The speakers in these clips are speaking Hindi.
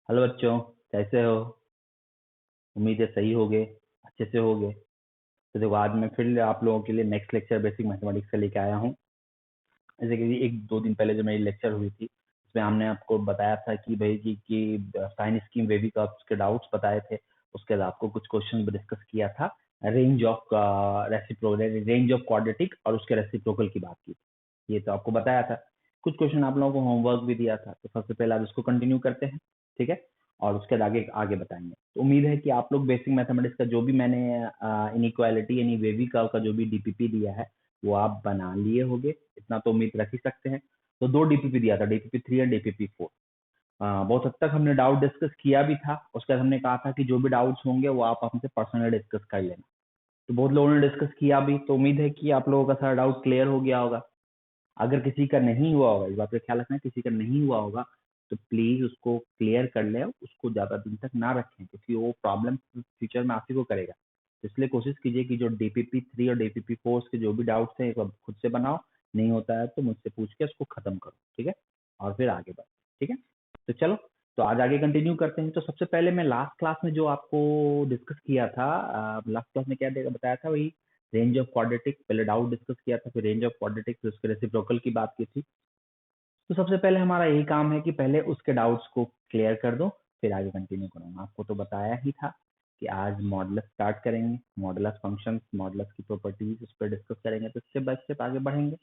हेलो बच्चों, कैसे हो? उम्मीद है सही होगे, अच्छे से होगे। तो देखो, आज मैं फिर आप लोगों के लिए नेक्स्ट लेक्चर बेसिक मैथमेटिक्स का लेके आया हूँ। जैसे कि एक दो दिन पहले जो मेरी लेक्चर हुई थी उसमें हमने आपको बताया था कि भाई कि साइन स्कीम वेवी कर्व्स के डाउट्स बताए थे। उसके बाद आपको कुछ क्वेश्चन डिस्कस किया था। Range of reciprocal, range of quadratic और उसके रेसिप्रोकल की बात की थी। ये तो आपको बताया था। कुछ क्वेश्चन आप लोगों को होमवर्क भी दिया था, तो सबसे पहले आप इसको कंटिन्यू करते हैं, ठीक है? और उसके बाद आगे आगे बताएंगे। तो उम्मीद है कि आप लोग बेसिक मैथमेटिक्स का जो भी मैंने इनइक्वालिटी यानी वेवी कर्व का जो भी डीपीपी दिया है वो आप बना लिए होंगे, इतना तो उम्मीद रख ही सकते हैं। तो दो डीपीपी दिया था, डीपीपी 3 और डीपीपी 4। बहुत हद तक हमने डाउट डिस्कस किया भी था। उसके बाद हमने कहा था कि जो भी डाउट्स होंगे वो आप हमसे पर्सनली डिस्कस कर लेना। तो बहुत लोगों ने डिस्कस किया भी, तो उम्मीद है कि आप लोगों का सारा डाउट क्लियर हो गया होगा। अगर किसी का नहीं हुआ होगा, इस बात का ख्याल रखना, किसी का नहीं हुआ होगा तो प्लीज उसको क्लियर कर ले, उसको ज्यादा दिन तक ना रखें, क्योंकि वो प्रॉब्लम फ्यूचर में आप ही को करेगा। तो इसलिए कोशिश कीजिए कि जो डीपीपी 3 और डीपीपी 4 के जो भी डाउट्स हैं एक बार खुद से बनाओ। नहीं होता है तो मुझसे पूछ के उसको खत्म करो, ठीक है? और फिर आगे बढ़ो, ठीक है? तो चलो, तो आज आगे कंटिन्यू करते हैं। तो सबसे पहले मैं लास्ट क्लास में जो आपको डिस्कस किया था, लास्ट क्लास में क्या बताया था, वही रेंज ऑफ क्वाड्रेटिक। पहले डाउट डिस्कस किया था, फिर रेंज ऑफ क्वाड्रेटिक, फिर उसके रेसिप्रोकल की बात की थी। तो सबसे पहले हमारा यही काम है कि पहले उसके डाउट्स को क्लियर कर दो, फिर आगे कंटिन्यू करूंगा। आपको तो बताया ही था कि आज मॉडुलस स्टार्ट करेंगे, मॉडुलस फंक्शंस, मॉडुलस की प्रॉपर्टीज उस पर डिस्कस करेंगे। तो स्टेप बाय स्टेप आगे बढ़ेंगे,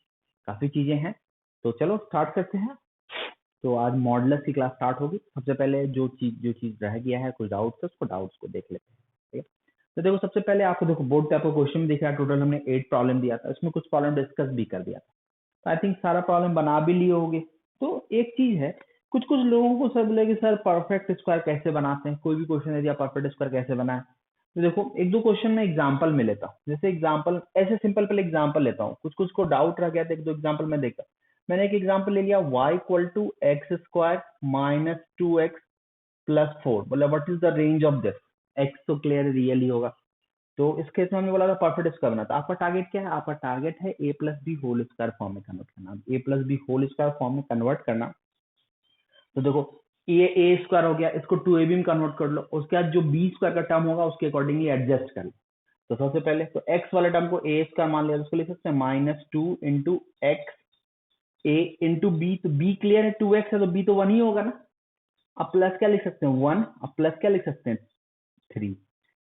काफी चीजें हैं। तो चलो स्टार्ट करते हैं। तो आज मॉडुलस की क्लास स्टार्ट होगी। सबसे पहले जो चीज रह गया है, कुछ डाउट्स है, उसको डाउट्स को देख लेते हैं, ठीक है? तो देखो, सबसे पहले आपको देखो बोर्ड पे आपको क्वेश्चन में दिख रहा है। टोटल हमने 8 प्रॉब्लम दिया था, उसमें कुछ प्रॉब्लम डिस्कस भी कर दिया था। आई थिंक सारा प्रॉब्लम बना भी लिए होगे। तो एक चीज है, कुछ कुछ लोगों को सर बोले कि सर परफेक्ट स्क्वायर कैसे बनाते हैं, कोई भी क्वेश्चन है दिया परफेक्ट स्क्वायर कैसे बनाए। तो देखो, एक दो क्वेश्चन में एग्जांपल में लेता हूँ। जैसे एग्जांपल ऐसे सिंपल पहले एग्जांपल लेता हूँ, कुछ कुछ को डाउट रह गया था, एक दो एग्जांपल में देखा। मैंने एक एग्जांपल ले लिया, y equal to x square minus 2x plus 4। बोला what is the range of this? x तो क्लियर रियल ही होगा। तो इस केस में हमने बोला था परफेक्ट स्क्वायर बनाता। आपका टारगेट क्या है? आपका टारगेट है A plus B whole square form में कन्वर्ट करना। A plus B whole square form में कन्वर्ट करना। तो देखो, ये ए स्क्वायर हो गया, इसको 2ab में कन्वर्ट कर लो। उसके बाद जो बी स्क्वायर का टर्म होगा उसके अकॉर्डिंगली एडजस्ट कर लो। तो सबसे पहले तो एक्स वाले टर्म को ए स्क्वायर मान लिया, उसको लिख सकते हैं माइनस 2 इंटू एक्स ए इंटू बी। तो बी क्लियर है, 2x है तो बी तो 1 ही होगा ना। अब प्लस क्या लिख सकते हैं? 1। अब प्लस क्या लिख सकते हैं? 3।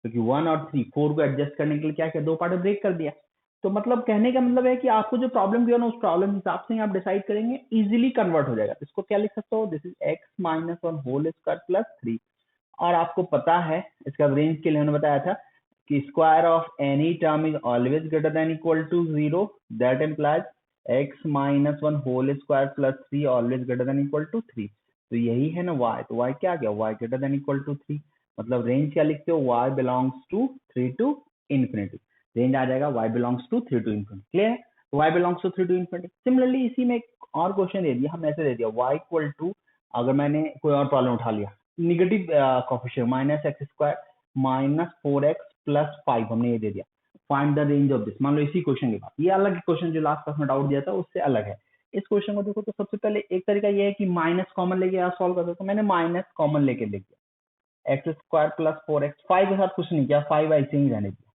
क्योंकि 1 और 3, 4 को एडजस्ट करने के लिए क्या किया, दो पार्ट में ब्रेक कर दिया। तो मतलब कहने का मतलब है कि आपको जो प्रॉब्लम दिया ना, उस प्रॉब्लम के हिसाब से ही आप डिसाइड करेंगे, इजीली कन्वर्ट हो जाएगा। इसको क्या लिख सकते हो? This is x minus 1 whole square plus 3। और आपको पता है इसका रेंज के लिए उन्होंने बताया था कि square of any term is always greater than equal to 0। That implies x minus 1 whole square plus 3 always greater than equal to 3। तो यही है ना y। तो y क्या आ गया? y greater than equal to 3। मतलब रेंज क्या लिखते हो? y belongs to 3 to infinity. Range आ जाएगा y belongs to 3 to infinity. Clear है? तो y belongs to 3 to infinity. Similarly इसी में एक और क्वेश्चन दे दिया, हम ऐसे दे दिया y इक्वल टू, अगर मैंने कोई और प्रॉब्लम उठा लिया, negative coefficient minus x square minus 4x plus 5, हमने ये दे दिया। Find the range of this. मान लो इसी क्वेश्चन के बाद, ये अलग क्वेश्चन जो लास्ट क्लास में डाउट दिया था उससे अलग है। इस क्वेश्चन को देखो, तो सबसे पहले एक तरीका ये है कि माइनस कॉमन लेके आप सॉल्व कर दो। तो मैंने माइनस कॉमन लेके लिख दिया, एक्स स्क्वायर प्लस 4x। 5 के साथ कुछ नहीं किया, 5 ऐसे ही रहने दिया।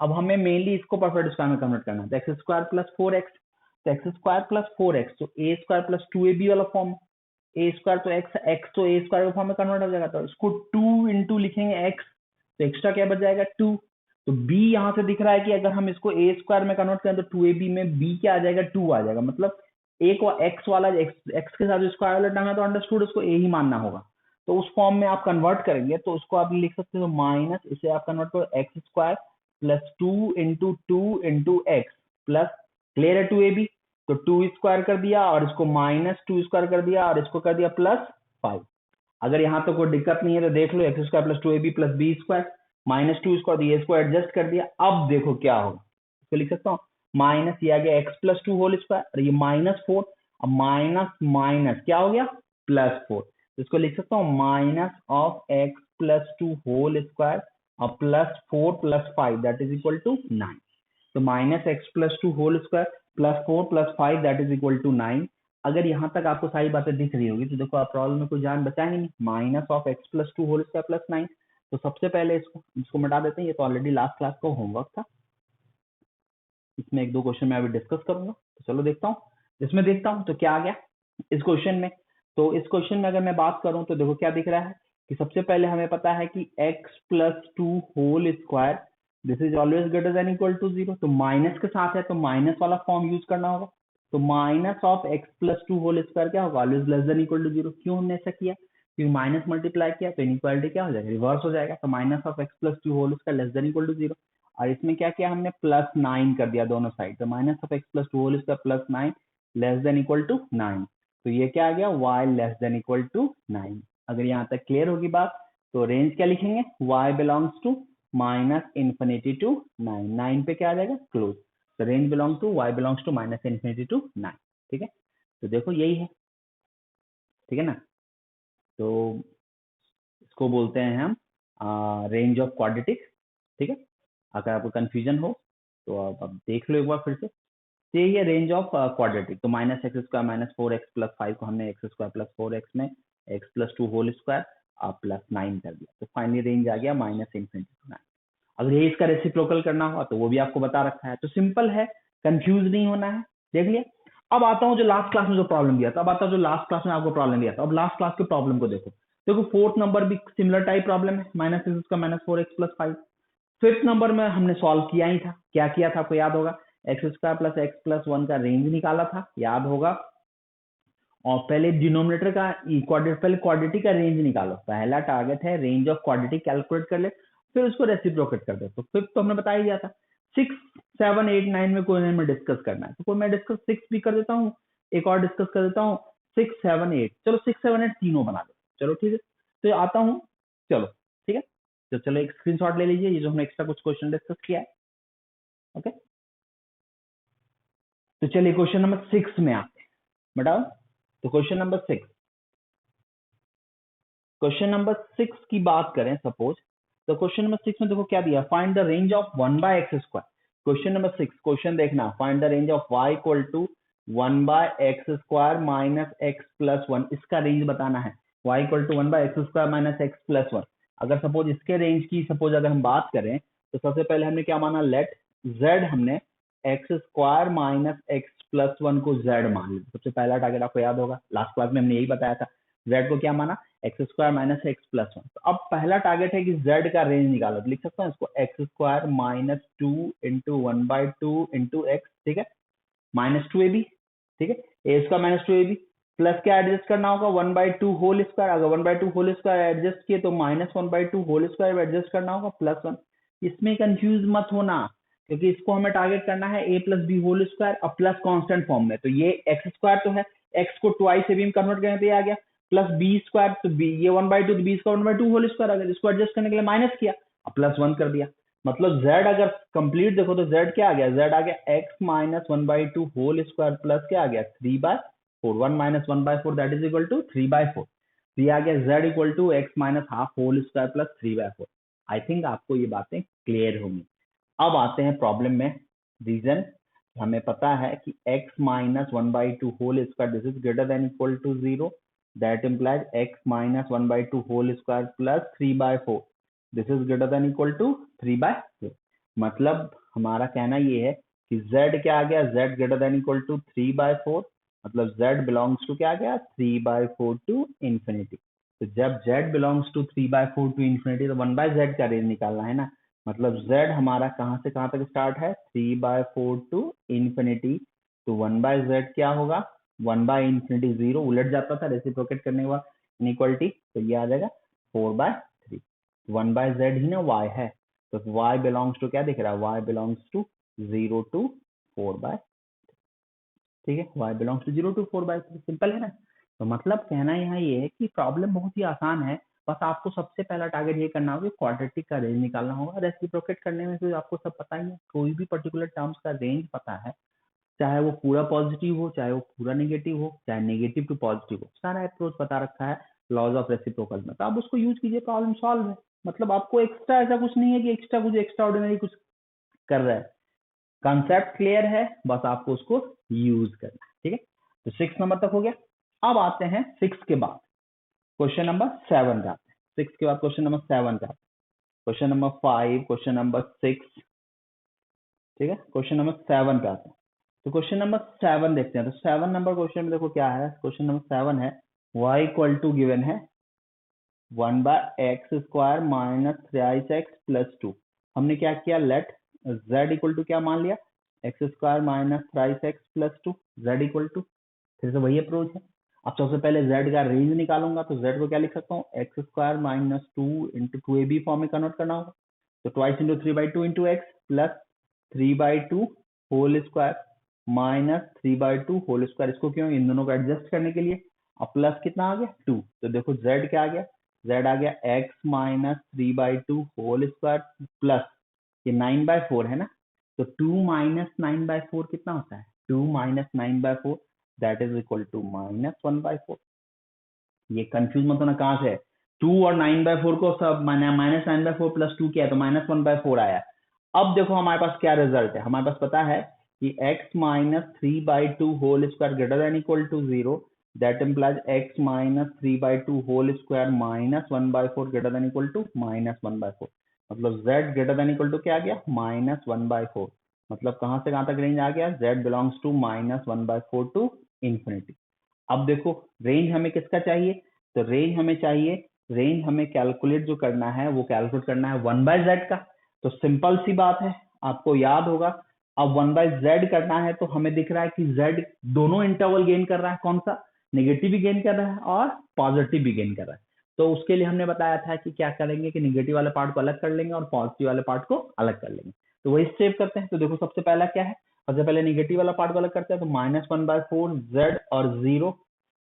अब हमें मेनली इसको परफेक्ट स्क्वायर में कन्वर्ट करना है। एक्स स्क्वायर प्लस 4x, तो एक्स स्क्वायर प्लस 4x तो ए स्क्वायर प्लस 2ab वाला फॉर्म। ए स्क्वायर तो एक्स, एक्स तो ए स्क्वायर के फॉर्म में कन्वर्ट हो जाएगा। तो इसको 2 इंटू लिखेंगे एक्स, तो एक्स्ट्रा क्या बच जाएगा? 2। तो b यहाँ से दिख रहा है कि अगर हम इसको ए स्क्वायर में कन्वर्ट करें तो 2ab में b क्या आ जाएगा? 2 आ जाएगा। मतलब एक एक्स वाला एक्स के साथ स्क्वायर वाला टर्म है तो अंडरस्टूड उसको ए ही मानना होगा। तो उस फॉर्म में आप कन्वर्ट करेंगे तो उसको आप लिख सकते हो माइनस, इसे आप कन्वर्ट करो x square plus 2 into x plus, clear है, 2ab। तो 2 स्क्वायर कर दिया और इसको माइनस 2 स्क्वायर कर दिया और इसको कर दिया प्लस 5। अगर यहाँ तो कोई दिक्कत नहीं है तो देख लो, X square plus 2ab plus B square minus 2 square, ये इसको एडजस्ट कर दिया। अब देखो क्या होगा, इसको लिख सकता हूँ माइनस, ये आ गया एक्स प्लस 2 होल स्क्वायर और ये माइनस 4। अब माइनस माइनस क्या हो गया? प्लस 4। इसको लिख सकता हूँ minus of x plus 2 whole square और plus 4 plus 5 that is equal to 9। तो minus x plus 2 whole square plus 4 plus 5 that is equal to 9। अगर यहाँ तक आपको सारी बातें दिख रही होगी तो देखो आप प्रॉब्लम में कोई जान बचाएंगे नहीं, minus of x plus two whole square plus 9। तो सबसे पहले इसको मिटा देते हैं, ये तो ऑलरेडी लास्ट क्लास का होमवर्क था, इसमें एक दो क्वेश्चन मैं अभी डिस्कस करूंगा। तो चलो देखता हूँ, इसमें देखता हूँ तो क्या आ गया इस क्वेश्चन में। तो इस क्वेश्चन में अगर मैं बात करूं तो देखो क्या दिख रहा है कि सबसे पहले हमें पता है कि x plus two whole square this is always greater than equal to 0। तो माइनस के साथ है तो माइनस वाला फॉर्म यूज करना होगा। तो minus of x plus two whole square क्या होगा, always less than equal to 0। क्यों हमने ऐसा किया, क्योंकि माइनस मल्टीप्लाई किया तो इनइक्वालिटी क्या हो जाएगा, रिवर्स हो जाएगा। तो minus of x plus two whole square less than equal to 0। और इसमें क्या किया हमने, प्लस 9 कर दिया दोनों साइड। तो minus of x plus two whole square plus 9 less than equal to 9। तो ये क्या आ गया, y less than equal to 9। अगर यहाँ तक क्लियर होगी बात तो रेंज क्या लिखेंगे, y belongs to minus infinity to 9। 9 पे क्या आ जाएगा, क्लोज। तो range belong to y belongs to minus infinity to 9। ठीक है, तो देखो यही है, ठीक है ना। तो इसको बोलते हैं हम रेंज ऑफ क्वाड्रेटिक। ठीक है, अगर आपको कंफ्यूजन हो तो आप अब देख लो एक बार फिर से। तो ये रेंज ऑफ क्वाड्रेटिक। तो minus x square minus 4x plus 5 को हमने एक्स स्क्वायर प्लस 4x में x plus two whole square plus 9 कर दिया। तो फाइनली रेंज आ गया माइनस इन्फिनिटी टू 9। अगर ये इसका रेसिप्रोकल करना हो तो वो भी आपको बता रखा है। तो सिंपल है, कंफ्यूज नहीं होना है। देख लिया। अब आता हूँ जो लास्ट क्लास में जो प्रॉब्लम दिया था, अब आता हूँ जो लास्ट क्लास में आपको प्रॉब्लम दिया था। अब लास्ट क्लास के प्रॉब्लम को देखो। देखो फोर्थ नंबर भी सिमिलर टाइप प्रॉब्लम है, माइनस एक्स का minus 4x plus 5। Fifth number में हमने सॉल्व किया ही था, क्या किया था आपको याद होगा, x square plus x plus 1 का रेंज निकाला था, याद होगा। और पहले डिनोमिनेटर का पहले क्वाड्रेटिक का रेंज निकालो। पहला टारगेट है रेंज ऑफ क्वाड्रेटिक कैलकुलेट कर ले, फिर उसको रेसिप्रोकेट कर दे। तो फिफ्थ तो हमने बता ही दिया था। 6, 7, 8, 9 में कोई में डिस्कस करना है तो कोई मैं डिस्कस 6 भी कर देता हूँ, एक और डिस्कस कर देता हूँ 6, 7, 8। चलो 6, 7, 8 तीनों बना दे। चलो ठीक है, तो आता हूँ। चलो ठीक है, तो चलो एक स्क्रीनशॉट ले लीजिए, ये जो हमने एक्स्ट्रा कुछ क्वेश्चन डिस्कस किया है। ओके, तो चलिए क्वेश्चन नंबर 6 में आते हैं। बताओ, तो क्वेश्चन नंबर 6, क्वेश्चन नंबर 6 की बात करें सपोज, तो क्वेश्चन नंबर 6 में देखो क्या दिया, find the range of 1 by X square. Question number 6, question देखना, find the range of y equal to 1 by X square minus x plus 1। इसका रेंज बताना है, y equal to 1 by X square minus x plus 1। अगर सपोज इसके रेंज की सपोज अगर हम बात करें तो सबसे पहले हमने क्या माना, लेट z हमने x square minus x plus 1 को z मान लिया। सबसे पहला टारगेट आपको याद होगा, लास्ट क्लास में हमने यही बताया था, z को क्या माना, x square minus x plus 1। तो अब पहला टारगेट है कि z का रेंज निकालो। तो लिख सकता हूँ इसको x square minus 2 into 1 by 2 into x, ठीक है, माइनस 2ab, ठीक है, ए स्क्वायर माइनस 2ab प्लस क्या एडजस्ट करना होगा, 1 बाई 2 होल स्क्वायर। अगर 1 बाई 2 होल स्क्वायर एडजस्ट किए तो minus 1 by 2 whole square adjust करना होगा प्लस 1। इसमें कंफ्यूज मत होना, क्योंकि इसको हमें टारगेट करना है a plus B whole square और प्लस कांस्टेंट फॉर्म में। तो ये एक्स स्क्वायर तो है, एक्स को ट्वाइस ab में कन्वर्ट करें तो ये आ गया, प्लस बी स्क्वायर, तो बी ये 1 बाई 2, तो b square 1 by 2 whole square. अगर इसको एडजस्ट करने के लिए माइनस किया और प्लस 1 कर दिया, मतलब z अगर कंप्लीट देखो तो z क्या आ गया, z आ गया x minus 1 by 2 whole square plus क्या आ गया 3 by 4, 1 minus 1 by 4 that is equal to 3 by 4। तो ये आ गया z equal to x minus half whole square plus 3 by 4। I think आपको ये बातें क्लियर होंगी। अब आते हैं प्रॉब्लम में, रीजन हमें पता है कि x minus 1 by 2 whole square this is greater than equal to 0, that implies x minus 1 by 2 whole square plus 3 by 4 this is greater than equal to 3 by 4। मतलब हमारा कहना ये है कि z क्या आ गया, z greater than equal to 3 by 4, मतलब z बिलोंग्स टू क्या आ गया 3 बाय 4 टू इंफिनिटी। तो जब z belongs to 3 by 4 to infinity तो 1 बाय z का रेंज निकालना है ना। मतलब z हमारा कहाँ से कहाँ तक स्टार्ट है, 3 बाय 4 टू इंफिनिटी। तो 1 बाय z क्या होगा, 1 बाय इंफिनिटी 0 उलट जाता था रेसिप्रोकेट करने के बाद इनइक्वालिटी, तो ये आ जाएगा 4 बाय 3। 1 बाय z ही ना y है, तो y बिलोंग्स टू क्या दिख रहा है, y belongs to 0 to 4 by, ठीक है, y belongs to 0 to 4 by 3। Simple है ना। तो मतलब कहना यहाँ ये है कि प्रॉब्लम बहुत ही आसान है, बस आपको सबसे पहला टारगेट ये करना होगा, क्वाड्रेटिक का रेंज निकालना होगा। रेसिप्रोकेट करने में तो आपको सब पता ही है, कोई भी पर्टिकुलर टर्म्स का रेंज पता है, चाहे वो पूरा पॉजिटिव हो, चाहे वो पूरा नेगेटिव हो, चाहे नेगेटिव टू पॉजिटिव हो, सारा अप्रोच बता रखा है लॉज ऑफ रेसिप्रोकल में। तो आप उसको यूज कीजिए, प्रॉब्लम सॉल्व है। मतलब आपको एक्स्ट्रा ऐसा कुछ नहीं है कि एक्स्ट्रा कुछ एक्स्ट्रा ऑर्डिनरी कुछ कर रहा है, कंसेप्ट क्लियर है, बस आपको उसको यूज करना है, ठीक है। तो 6 नंबर तक हो गया। अब आते हैं 6 के बाद क्वेश्चन नंबर 7 पे आते हैं। 6 के बाद क्वेश्चन नंबर 7 पे आते हैं। क्वेश्चन नंबर 5, क्वेश्चन नंबर 6, ठीक है, क्वेश्चन नंबर 7 पे आते हैं। तो क्वेश्चन नंबर 7 देखते हैं। तो 7 नंबर क्वेश्चन में देखो क्या है। क्वेश्चन नंबर 7 है y इक्वल टू गिवन है 1/x² माइनस 3x प्लस 2। हमने क्या किया, लेट z इक्वल टू क्या मान लिया, x² minus 3x plus 2, z equal to, फिर से वही अप्रोच है। अब सबसे पहले z का रेंज निकालूंगा, तो z को क्या लिख सकता हूँ, x² minus 2 into 2ab form में कन्वर्ट करना होगा। तो twice into 3/2 into x plus 3/2 whole square minus 3/2 whole square. इसको क्यों, इन दोनों को एडजस्ट करने के लिए। अब प्लस कितना आ गया 2। तो देखो z क्या आ गया, z आ गया x minus 3/2 whole square plus ये 9/4 है ना, तो 2 माइनस 9/4 कितना होता है, 2 minus 9/4 that is equal to minus 1/4। ये कंफ्यूज मत होना कहाँ से है, 2 और 9/4 को सब माइनस 9/4 प्लस 2 किया तो माइनस 1/4 आया। अब देखो हमारे पास क्या रिजल्ट है, हमारे पास पता है कि x minus 3/2 whole square greater than equal to 0, that implies x minus 3/2 whole square minus 1/4 greater than equal to minus 1/4। मतलब z greater than equal to क्या आ गया, माइनस 1/4। मतलब कहां से कहां तक रेंज आ गया, z belongs to minus 1/4 to infinity. अब देखो रेंज हमें किसका चाहिए, तो रेंज हमें चाहिए, रेंज हमें कैलकुलेट जो करना है वो कैलकुलेट करना है 1/z का। तो सिंपल सी बात है, आपको याद होगा। अब 1/z करना है तो हमें दिख रहा है कि z दोनों इंटरवल गेन कर रहा है, कौन सा, नेगेटिव भी गेन कर रहा है और पॉजिटिव भी गेन कर रहा है। तो उसके लिए हमने बताया था कि क्या करेंगे कि नेगेटिव वाले पार्ट को अलग कर लेंगे और पॉजिटिव वाले पार्ट को अलग कर लेंगे। तो वही स्टेप करते हैं। तो देखो सबसे पहला क्या है, सबसे पहले नेगेटिव वाला पार्ट को अलग करते हैं। तो माइनस 1/4 z और 0,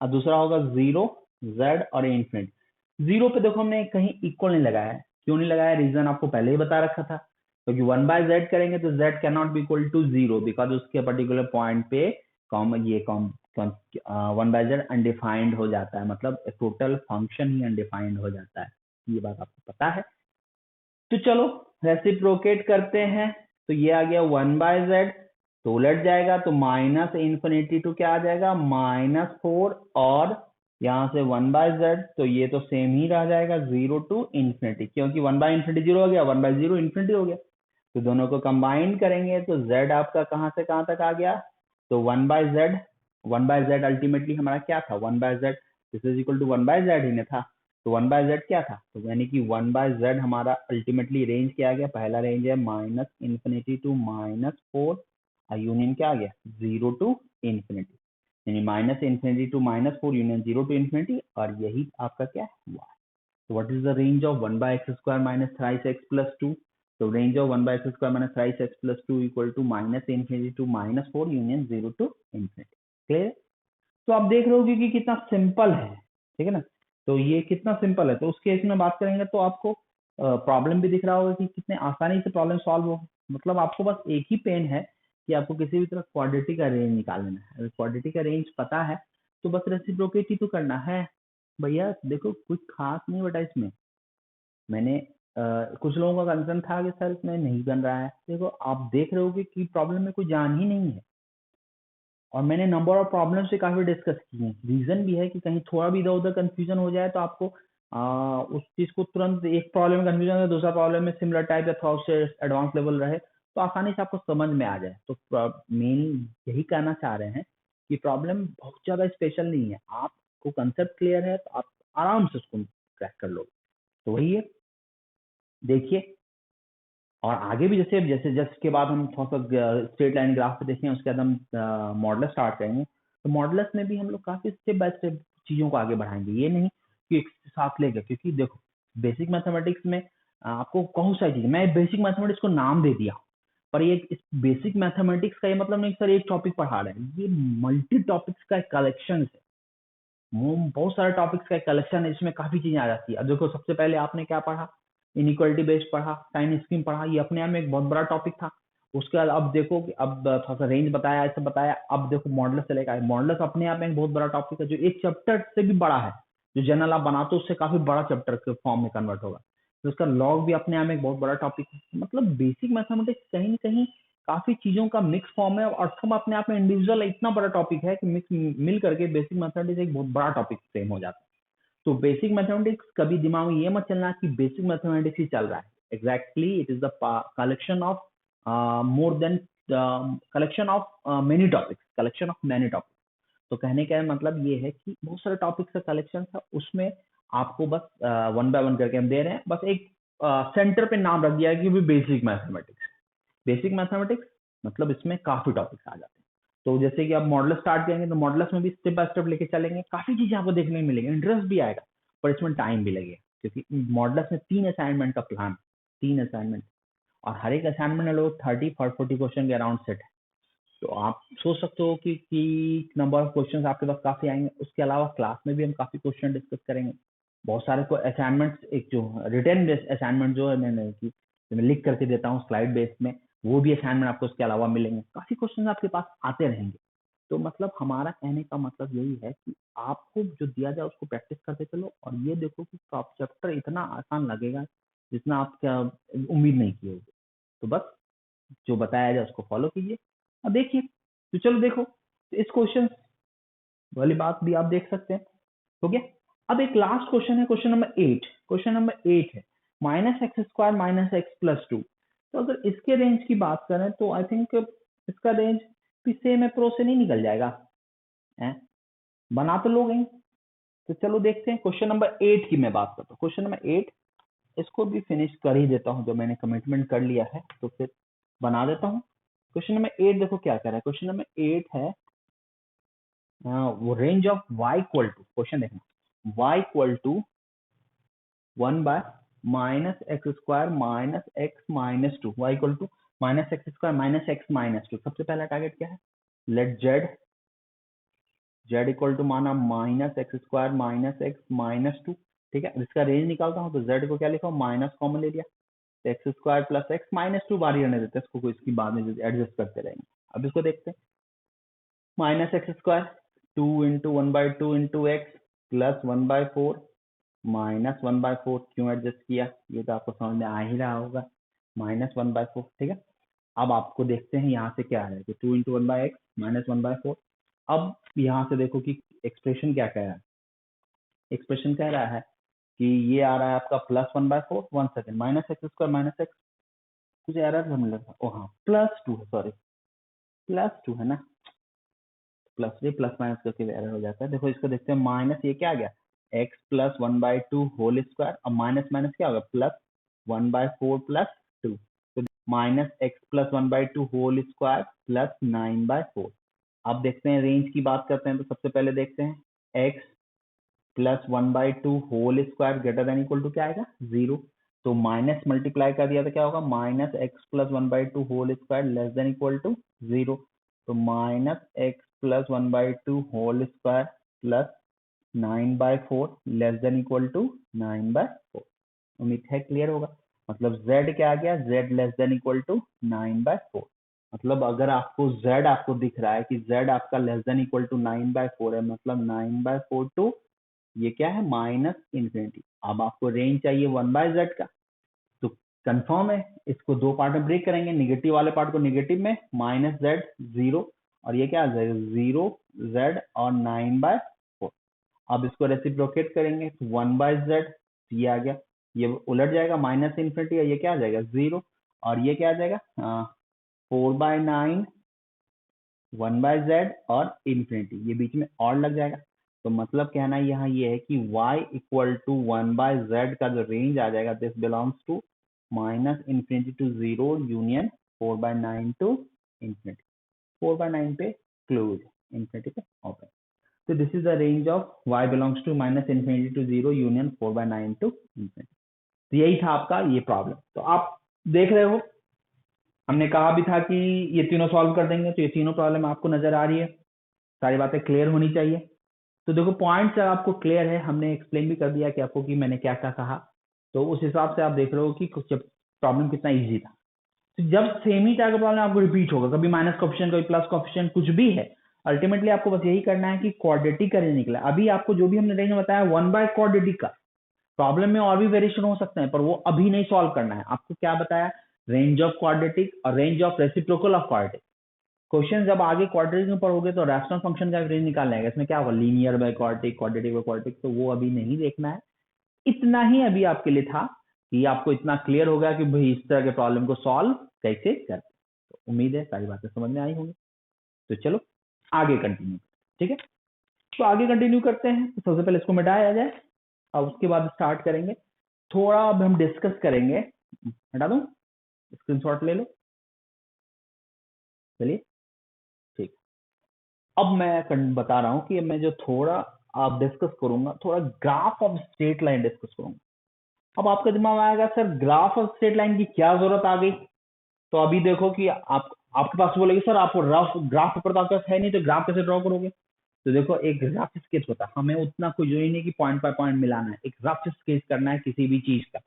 और दूसरा होगा 0 z और इंफिनिटी। 0 पे देखो हमने कहीं इक्वल नहीं लगाया है, क्यों नहीं लगाया, रीजन आपको पहले ही बता रखा था, क्योंकि 1/z करेंगे तो z can not be equal to 0 because उसके पर्टिकुलर पॉइंट पे कॉमन ये 1/z अनडिफाइंड हो जाता है, मतलब टोटल फंक्शन ही अनडिफाइंड हो जाता है, ये बात आपको पता है। तो चलो रेसिप्रोकेट करते हैं। तो ये आ गया 1/z, तो उलट जाएगा तो माइनस इंफिनिटी टू क्या आ जाएगा, -4, और यहाँ से 1/z, तो ये तो सेम ही रह जाएगा 0 टू इंफिनिटी, क्योंकि 1/∞ 0 हो गया, 1/0 इंफिनिटी हो गया। तो दोनों को कंबाइन करेंगे तो z आपका कहाँ से कहाँ तक आ गया, तो 1/z अल्टीमेटली हमारा क्या था, 1/z, this is equal to 1/z ही ना था। तो 1/z क्या था, तो यानी कि 1/z हमारा अल्टीमेटली रेंज क्या आ गया, पहला रेंज है -∞ टू -4, और यूनियन क्या आ गया 0 टू इंफिनिटी, यानी -∞ टू -4 यूनियन 0 टू इंफिनिटी, और यही आपका क्या है y। तो what is the range of 1/x² minus 3x plus 2, तो range of 1/x² minus 3x plus 2 equal to -∞ to -4 union 0 to infinity. Clear. तो आप देख रहे हो कि कितना सिंपल है, ठीक है ना। तो ये कितना सिंपल है, तो उस केस में बात करेंगे तो आपको प्रॉब्लम भी दिख रहा होगा कि कितने आसानी से प्रॉब्लम सॉल्व हो। मतलब आपको बस एक ही पेन है कि आपको किसी भी तरह क्वाड्रेटिक का रेंज निकालना है। अगर क्वाड्रेटिक का रेंज पता है तो बस रेसिप्रोकेट ही तो करना है भैया। देखो कुछ खास नहीं बेटा इसमें। मैंने कुछ लोगों का कंसर्न था कि सर इसमें नहीं बन रहा है, देखो आप देख रहे हो कि प्रॉब्लम में कोई जान ही नहीं है, और मैंने नंबर ऑफ प्रॉब्लम से काफी डिस्कस की है। रीजन भी है कि कहीं थोड़ा भी इधर उधर कंफ्यूजन हो जाए तो आपको उस चीज को तुरंत, एक प्रॉब्लम में कंफ्यूजन है दूसरा प्रॉब्लम में सिमिलर टाइप या थोड़ा उससे एडवांस लेवल रहे तो आसानी से आपको समझ में आ जाए। तो मेन यही कहना चाह रहे हैं कि प्रॉब्लम बहुत ज्यादा स्पेशल नहीं है, आपको कंसेप्ट क्लियर है तो आप आराम से उसको क्रैक कर लोगे। तो वही है, देखिए। और आगे भी जैसे जैसे जस्ट के बाद हम थोड़ा सा स्ट्रेट लाइन ग्राफ पे देखें, उसके बाद हम मॉडुलस स्टार्ट करेंगे। तो मॉडुलस में भी हम लोग काफी स्टेप बाय स्टेप चीजों को आगे बढ़ाएंगे, ये नहीं कि एक साथ लेके, क्योंकि देखो बेसिक मैथमेटिक्स में आपको कौन सा चीज, मैं बेसिक मैथमेटिक्स को नाम दे दिया, पर ये इस बेसिक मैथमेटिक्स का ये मतलब नहीं सर एक टॉपिक पढ़ा रहे हैं, ये मल्टी टॉपिक्स का कलेक्शन है, बहुत सारे टॉपिक्स का कलेक्शन है, इसमें काफी चीजें आ जाती है। अब देखो सबसे पहले आपने क्या पढ़ा, इनइक्वालिटी बेस्ड पढ़ा, टाइम स्कीम पढ़ा, ये अपने आप में एक बहुत बड़ा टॉपिक था। उसके बाद अब देखो कि अब थोड़ा सा रेंज बताया, ऐसे बताया, अब देखो मॉडुलस से लेकर आए। मॉडुलस अपने आप में एक बहुत बड़ा टॉपिक है जो एक चैप्टर से भी बड़ा है, जो जनरल आप बनाते हो उससे काफी बड़ा चैप्टर के फॉर्म में कन्वर्ट होगा। तो उसका लॉग भी अपने आप में एक बहुत बड़ा टॉपिक है। मतलब बेसिक मैथमेटिक्स कहीं ना कहीं काफी चीजों का मिक्स फॉर्म है और सब अपने आप में इंडिविजुअल इतना बड़ा टॉपिक है कि मिक्स मिल करके बेसिक मैथमेटिक्स एक बहुत बड़ा टॉपिक फ्रेम हो जाता है। तो बेसिक मैथमेटिक्स कभी दिमाग में ये मत चलना कि बेसिक मैथमेटिक्स ही चल रहा है। Exactly it is the collection of more than collection of many topics. तो कहने का मतलब ये है कि बहुत सारे टॉपिक्स का कलेक्शन था, उसमें आपको बस वन बाय वन करके हम दे रहे हैं, बस एक सेंटर पे नाम रख दिया है कि बेसिक मैथमेटिक्स मतलब इसमें काफी टॉपिक्स आ जाते हैं। तो जैसे कि आप मॉडल स्टार्ट करेंगे तो मॉडल्स में भी स्टेप बाय स्टेप लेके चलेंगे, काफी चीजें आपको देखने को मिलेंगी, इंटरेस्ट भी आएगा, पर इसमें टाइम भी लगेगा क्योंकि मॉडल्स में 3 असाइनमेंट का प्लान, 3 असाइनमेंट, और हर एक असाइनमेंट में लोग 30-40 क्वेश्चन के अराउंड सेट है। तो आप सोच सकते हो कि नंबर ऑफ क्वेश्चंस आपके पास काफी आएंगे। उसके अलावा क्लास में भी हम काफी क्वेश्चन डिस्कस करेंगे। बहुत सारे को असाइनमेंट्स, एक जो रिटर्न बेस्ड असाइनमेंट जो है मैं लिख करके देता हूँ स्लाइड बेस्ड में, वो भी असाइनमेंट आपको उसके अलावा मिलेंगे। काफी क्वेश्चन आपके पास आते रहेंगे। तो मतलब हमारा कहने का मतलब यही है कि आपको जो दिया जाए उसको प्रैक्टिस करते चलो, और ये देखो कि चैप्टर इतना आसान लगेगा जितना आप क्या उम्मीद नहीं की होगी। तो बस जो बताया जाए उसको फॉलो कीजिए। अब देखिए, तो चलो देखो, तो इस क्वेश्चन वाली बात भी आप देख सकते हैं, हो गया। अब एक लास्ट क्वेश्चन है, क्वेश्चन नंबर 8 है -x² -x+2। तो अगर इसके रेंज की बात करें तो आई थिंक इसका रेंज भी सेम अप्रोच से नहीं निकल जाएगा, है? बना तो लोगे। तो चलो देखते हैं, क्वेश्चन नंबर 8 की मैं बात करता हूँ। क्वेश्चन नंबर 8 इसको भी फिनिश कर ही देता हूँ, जो मैंने कमिटमेंट कर लिया है तो फिर बना देता हूँ। क्वेश्चन नंबर 8 देखो क्या कर रहा है। क्वेश्चन नंबर 8 है वो range of y equal to, question देखना, y equal to 1 by -x² -x-2, y equal to -x² -x-2। सबसे पहला टारगेट क्या है, लेट z इक्वल टू माना -x² -x-2, ठीक है। इसका रेंज निकालता हूँ तो z को क्या लिखा हूँ, माइनस कॉमन ले लिया, x² + x-2 बारी रहने देते हैं, इसको इसकी बाद में एडजस्ट करते रहेंगे। अब इसको देखते हैं, -x² 2 × 1/2 × x प्लस 1/4 -1/4, क्यों एडजस्ट किया ये तो आपको समझ में आ ही रहा होगा, -1/4, ठीक है। अब आपको देखते हैं यहाँ से क्या आ रहा है, 2 × 1/x -1/4। अब यहाँ से देखो कि एक्सप्रेशन क्या कह रहा है, एक्सप्रेशन कह रहा है कि ये आ रहा है आपका +1/4, 1 सेकेंड, -x² -x, कुछ एरर हमें लगा, ओ हाँ +2 है, सॉरी +2 है ना, प्लस ये प्लस माइनस करके एरर हो जाता है। देखो इसको देखते हैं, माइनस ये क्या आ गया, x + 1/2 होल स्क्वायर, अब माइनस माइनस क्या होगा, +1/4 + 2, तो -x + 1/2 होल स्क्वायर प्लस 9/4। अब देखते हैं रेंज की बात करते हैं, तो सबसे पहले देखते हैं x + 1/2 whole square greater than equal to क्या आएगा, 0। तो माइनस मल्टीप्लाई कर दिया तो क्या होगा, -x + 1/2 whole square less than equal to 0। तो -x + 1/2 whole square plus 9/4 less than equal to 9/4। उम्मीद है क्लियर होगा। मतलब z क्या आ गया, z less than equal to 9/4। मतलब अगर आपको z आपको दिख रहा है कि z आपका लेस देन इक्वल टू 9/4 है, मतलब 9/4 टू ये क्या है, -∞। अब आपको रेंज चाहिए 1/z का, तो कंफर्म है, इसको दो पार्ट में ब्रेक करेंगे, नेगेटिव वाले पार्ट को नेगेटिव में, -z 0, और ये क्या आ जाएगा 0z और 9/4। अब इसको रेसिप्रोकेट करेंगे तो 1/z, ये आ गया, ये उलट जाएगा -∞, ये क्या आ जाएगा 0, और ये क्या आ जाएगा 4/9 1/z और इन्फिनिटी, ये बीच में और लग जाएगा। तो मतलब कहना यहाँ ये है कि y इक्वल टू 1/z का जो रेंज आ जाएगा, this belongs to -∞ to 0 union 4/9 to infinity, 4/9 पे क्लोज, इन्फिनिटी पे ओपन। तो this is the range of y belongs to -∞ to 0 union 4/9 to infinity. तो यही था आपका ये प्रॉब्लम। तो आप देख रहे हो, हमने कहा भी था कि ये तीनों सॉल्व कर देंगे, तो ये तीनों प्रॉब्लम आपको नजर आ रही है, सारी बातें क्लियर होनी चाहिए। तो देखो पॉइंट्स आपको क्लियर है, हमने एक्सप्लेन भी कर दिया कि आपको कि मैंने क्या क्या कहा, तो उस हिसाब से आप देख रहे हो कि प्रॉब्लम कितना इजी था। तो जब सेम ही टाइप का प्रॉब्लम आपको रिपीट होगा, कभी माइनस कोएफिशिएंट कभी प्लस कोएफिशिएंट कुछ भी है, अल्टीमेटली आपको बस यही करना है कि क्वाड्रेटिक का रेंज निकला। अभी आपको जो भी हमने रेंज बताया 1/क्वाड्रेटिक का, प्रॉब्लम में और भी वेरिएशन हो सकते हैं, पर वो अभी नहीं सॉल्व करना है। आपको क्या बताया, रेंज ऑफ क्वाड्रेटिक और range of reciprocal of quadratic. Question जब आगे क्वाड्रेटिक में पढ़ोगे तो रैशनल फंक्शन का रेंज निकालना है, इसमें क्या होगा, linear by quadratic, quadratic by quadratic, तो वो अभी नहीं देखना है। इतना ही अभी आपके लिए था कि आपको इतना क्लियर हो गया कि भाई इस तरह के प्रॉब्लम को सॉल्व कैसे करते। तो उम्मीद है सारी बातें समझ में आई होंगी। तो चलो आगे कंटिन्यू, ठीक है। तो आगे कंटिन्यू करते हैं। तो सबसे पहले इसको मिटाया जाए और उसके बाद स्टार्ट करेंगे। थोड़ा अब हम डिस्कस करेंगे, हटा दूं, स्क्रीनशॉट ले लो, चलिए ठीक। अब मैं बता रहा हूं कि मैं जो थोड़ा आप डिस्कस करूंगा, थोड़ा graph of straight line discuss करूंगा। अब आपके दिमाग में आएगा sir graph of straight line की क्या जरूरत आ गई। तो अभी देखो कि आपके पास बोलेगी सर आपको रफ ग्राफ पेपर तो आपके पास है नहीं, तो ग्राफ कैसे ड्रॉ करोगे। तो देखो एक रफ स्केच होता है, हमें उतना कोई जो ही नहीं कि पॉइंट बाय पॉइंट मिलाना है, एक रफ स्केच करना है किसी भी चीज का।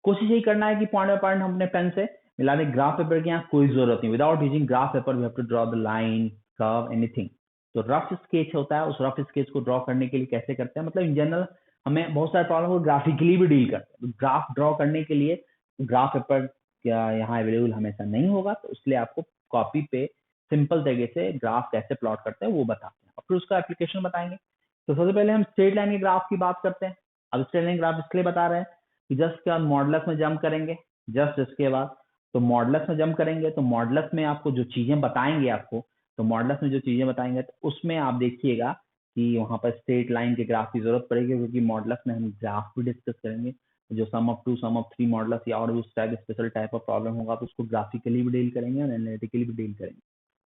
कोशिश यही करना है कि पॉइंट बाय पॉइंट हम अपने पेन से मिलाने। ग्राफ पेपर की यहाँ कोई जरूरत नहीं, without using graph paper we have to draw the line curve anything. तो रफ स्केच होता है, उस रफ स्केच को ड्रॉ करने के लिए कैसे करते हैं, मतलब इन जनरल हमें बहुत सारे प्रॉब्लम को ग्राफिकली भी डील करते हैं। तो ग्राफ ड्रॉ करने के लिए ग्राफ पेपर क्या यहाँ अवेलेबल हमेशा नहीं होगा, तो इसलिए आपको कॉपी पे सिंपल तरीके से ग्राफ कैसे प्लॉट करते हैं वो बताते हैं और फिर उसका एप्लीकेशन बताएंगे। तो सबसे पहले हम स्ट्रेट लाइन के ग्राफ की बात करते हैं। अब स्ट्रेट लाइन ग्राफ इसलिए बता रहे हैं कि जस्ट के बाद मॉडुलस में जंप करेंगे, जस्ट इसके बाद तो मॉडुलस में जंप करेंगे, तो मॉडुलस में आपको जो चीजें बताएंगे आपको, तो मॉडुलस में जो चीजें बताएंगे तो उसमें आप देखिएगा कि वहां पर स्ट्रेट लाइन के ग्राफ की जरूरत पड़ेगी, क्योंकि मॉडुलस में हम ग्राफ भी डिस्कस करेंगे। जो सम ऑफ 2 सम ऑफ 3 मॉडुलस या और उस type special type of problem होगा तो उसको ग्राफिकली भी डील करेंगे और एनालिटिकली भी डील करेंगे।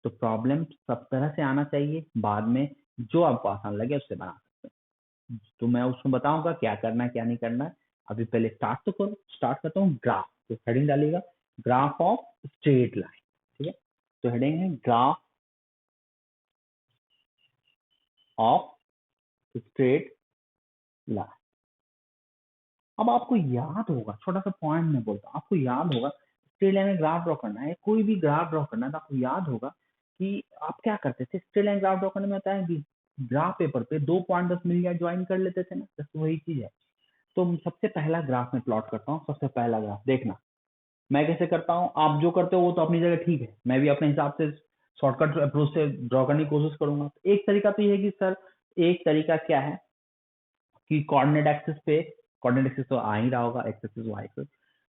तो प्रॉब्लम सब तरह से आना चाहिए, बाद में जो आपको आसान लगे उससे बना सकते हैं। तो मैं उसमें बताऊंगा क्या करना है क्या नहीं करना है। अभी पहले स्टार्ट तो करो, स्टार्ट करता हूँ ग्राफ। तो हेडिंग डालिएगा ग्राफ ऑफ स्ट्रेट लाइन, ठीक है। तो हेडिंग है ग्राफ ऑफ स्ट्रेट लाइन। अब आपको याद होगा, छोटा सा पॉइंट में बोलता हूँ, आपको याद होगा स्ट्रेट लाइन में ग्राफ ड्रॉ करना है, कोई भी ग्राफ ड्रॉ करना है तो आपको याद होगा कि आप क्या करते थे। स्ट्रेट लाइन ग्राफ ड्रॉ करने में होता है कि ग्राफ पेपर पे 2 पॉइंट 10 मिल गया ज्वाइन कर लेते थे ना, बस वही चीज है। तो सबसे पहला ग्राफ में प्लॉट करता हूँ, सबसे पहला ग्राफ देखना मैं कैसे करता हूँ। आप जो करते हो वो तो अपनी जगह ठीक है, मैं भी अपने हिसाब से शॉर्टकट अप्रोच से ड्रॉ करने की कोशिश करूंगा। एक तरीका तो ये है कि सर, एक तरीका क्या है कि कोऑर्डिनेट एक्सिस पे, कोऑर्डिनेट एक्सिस तो आ ही रहा होगा, x axis y axis,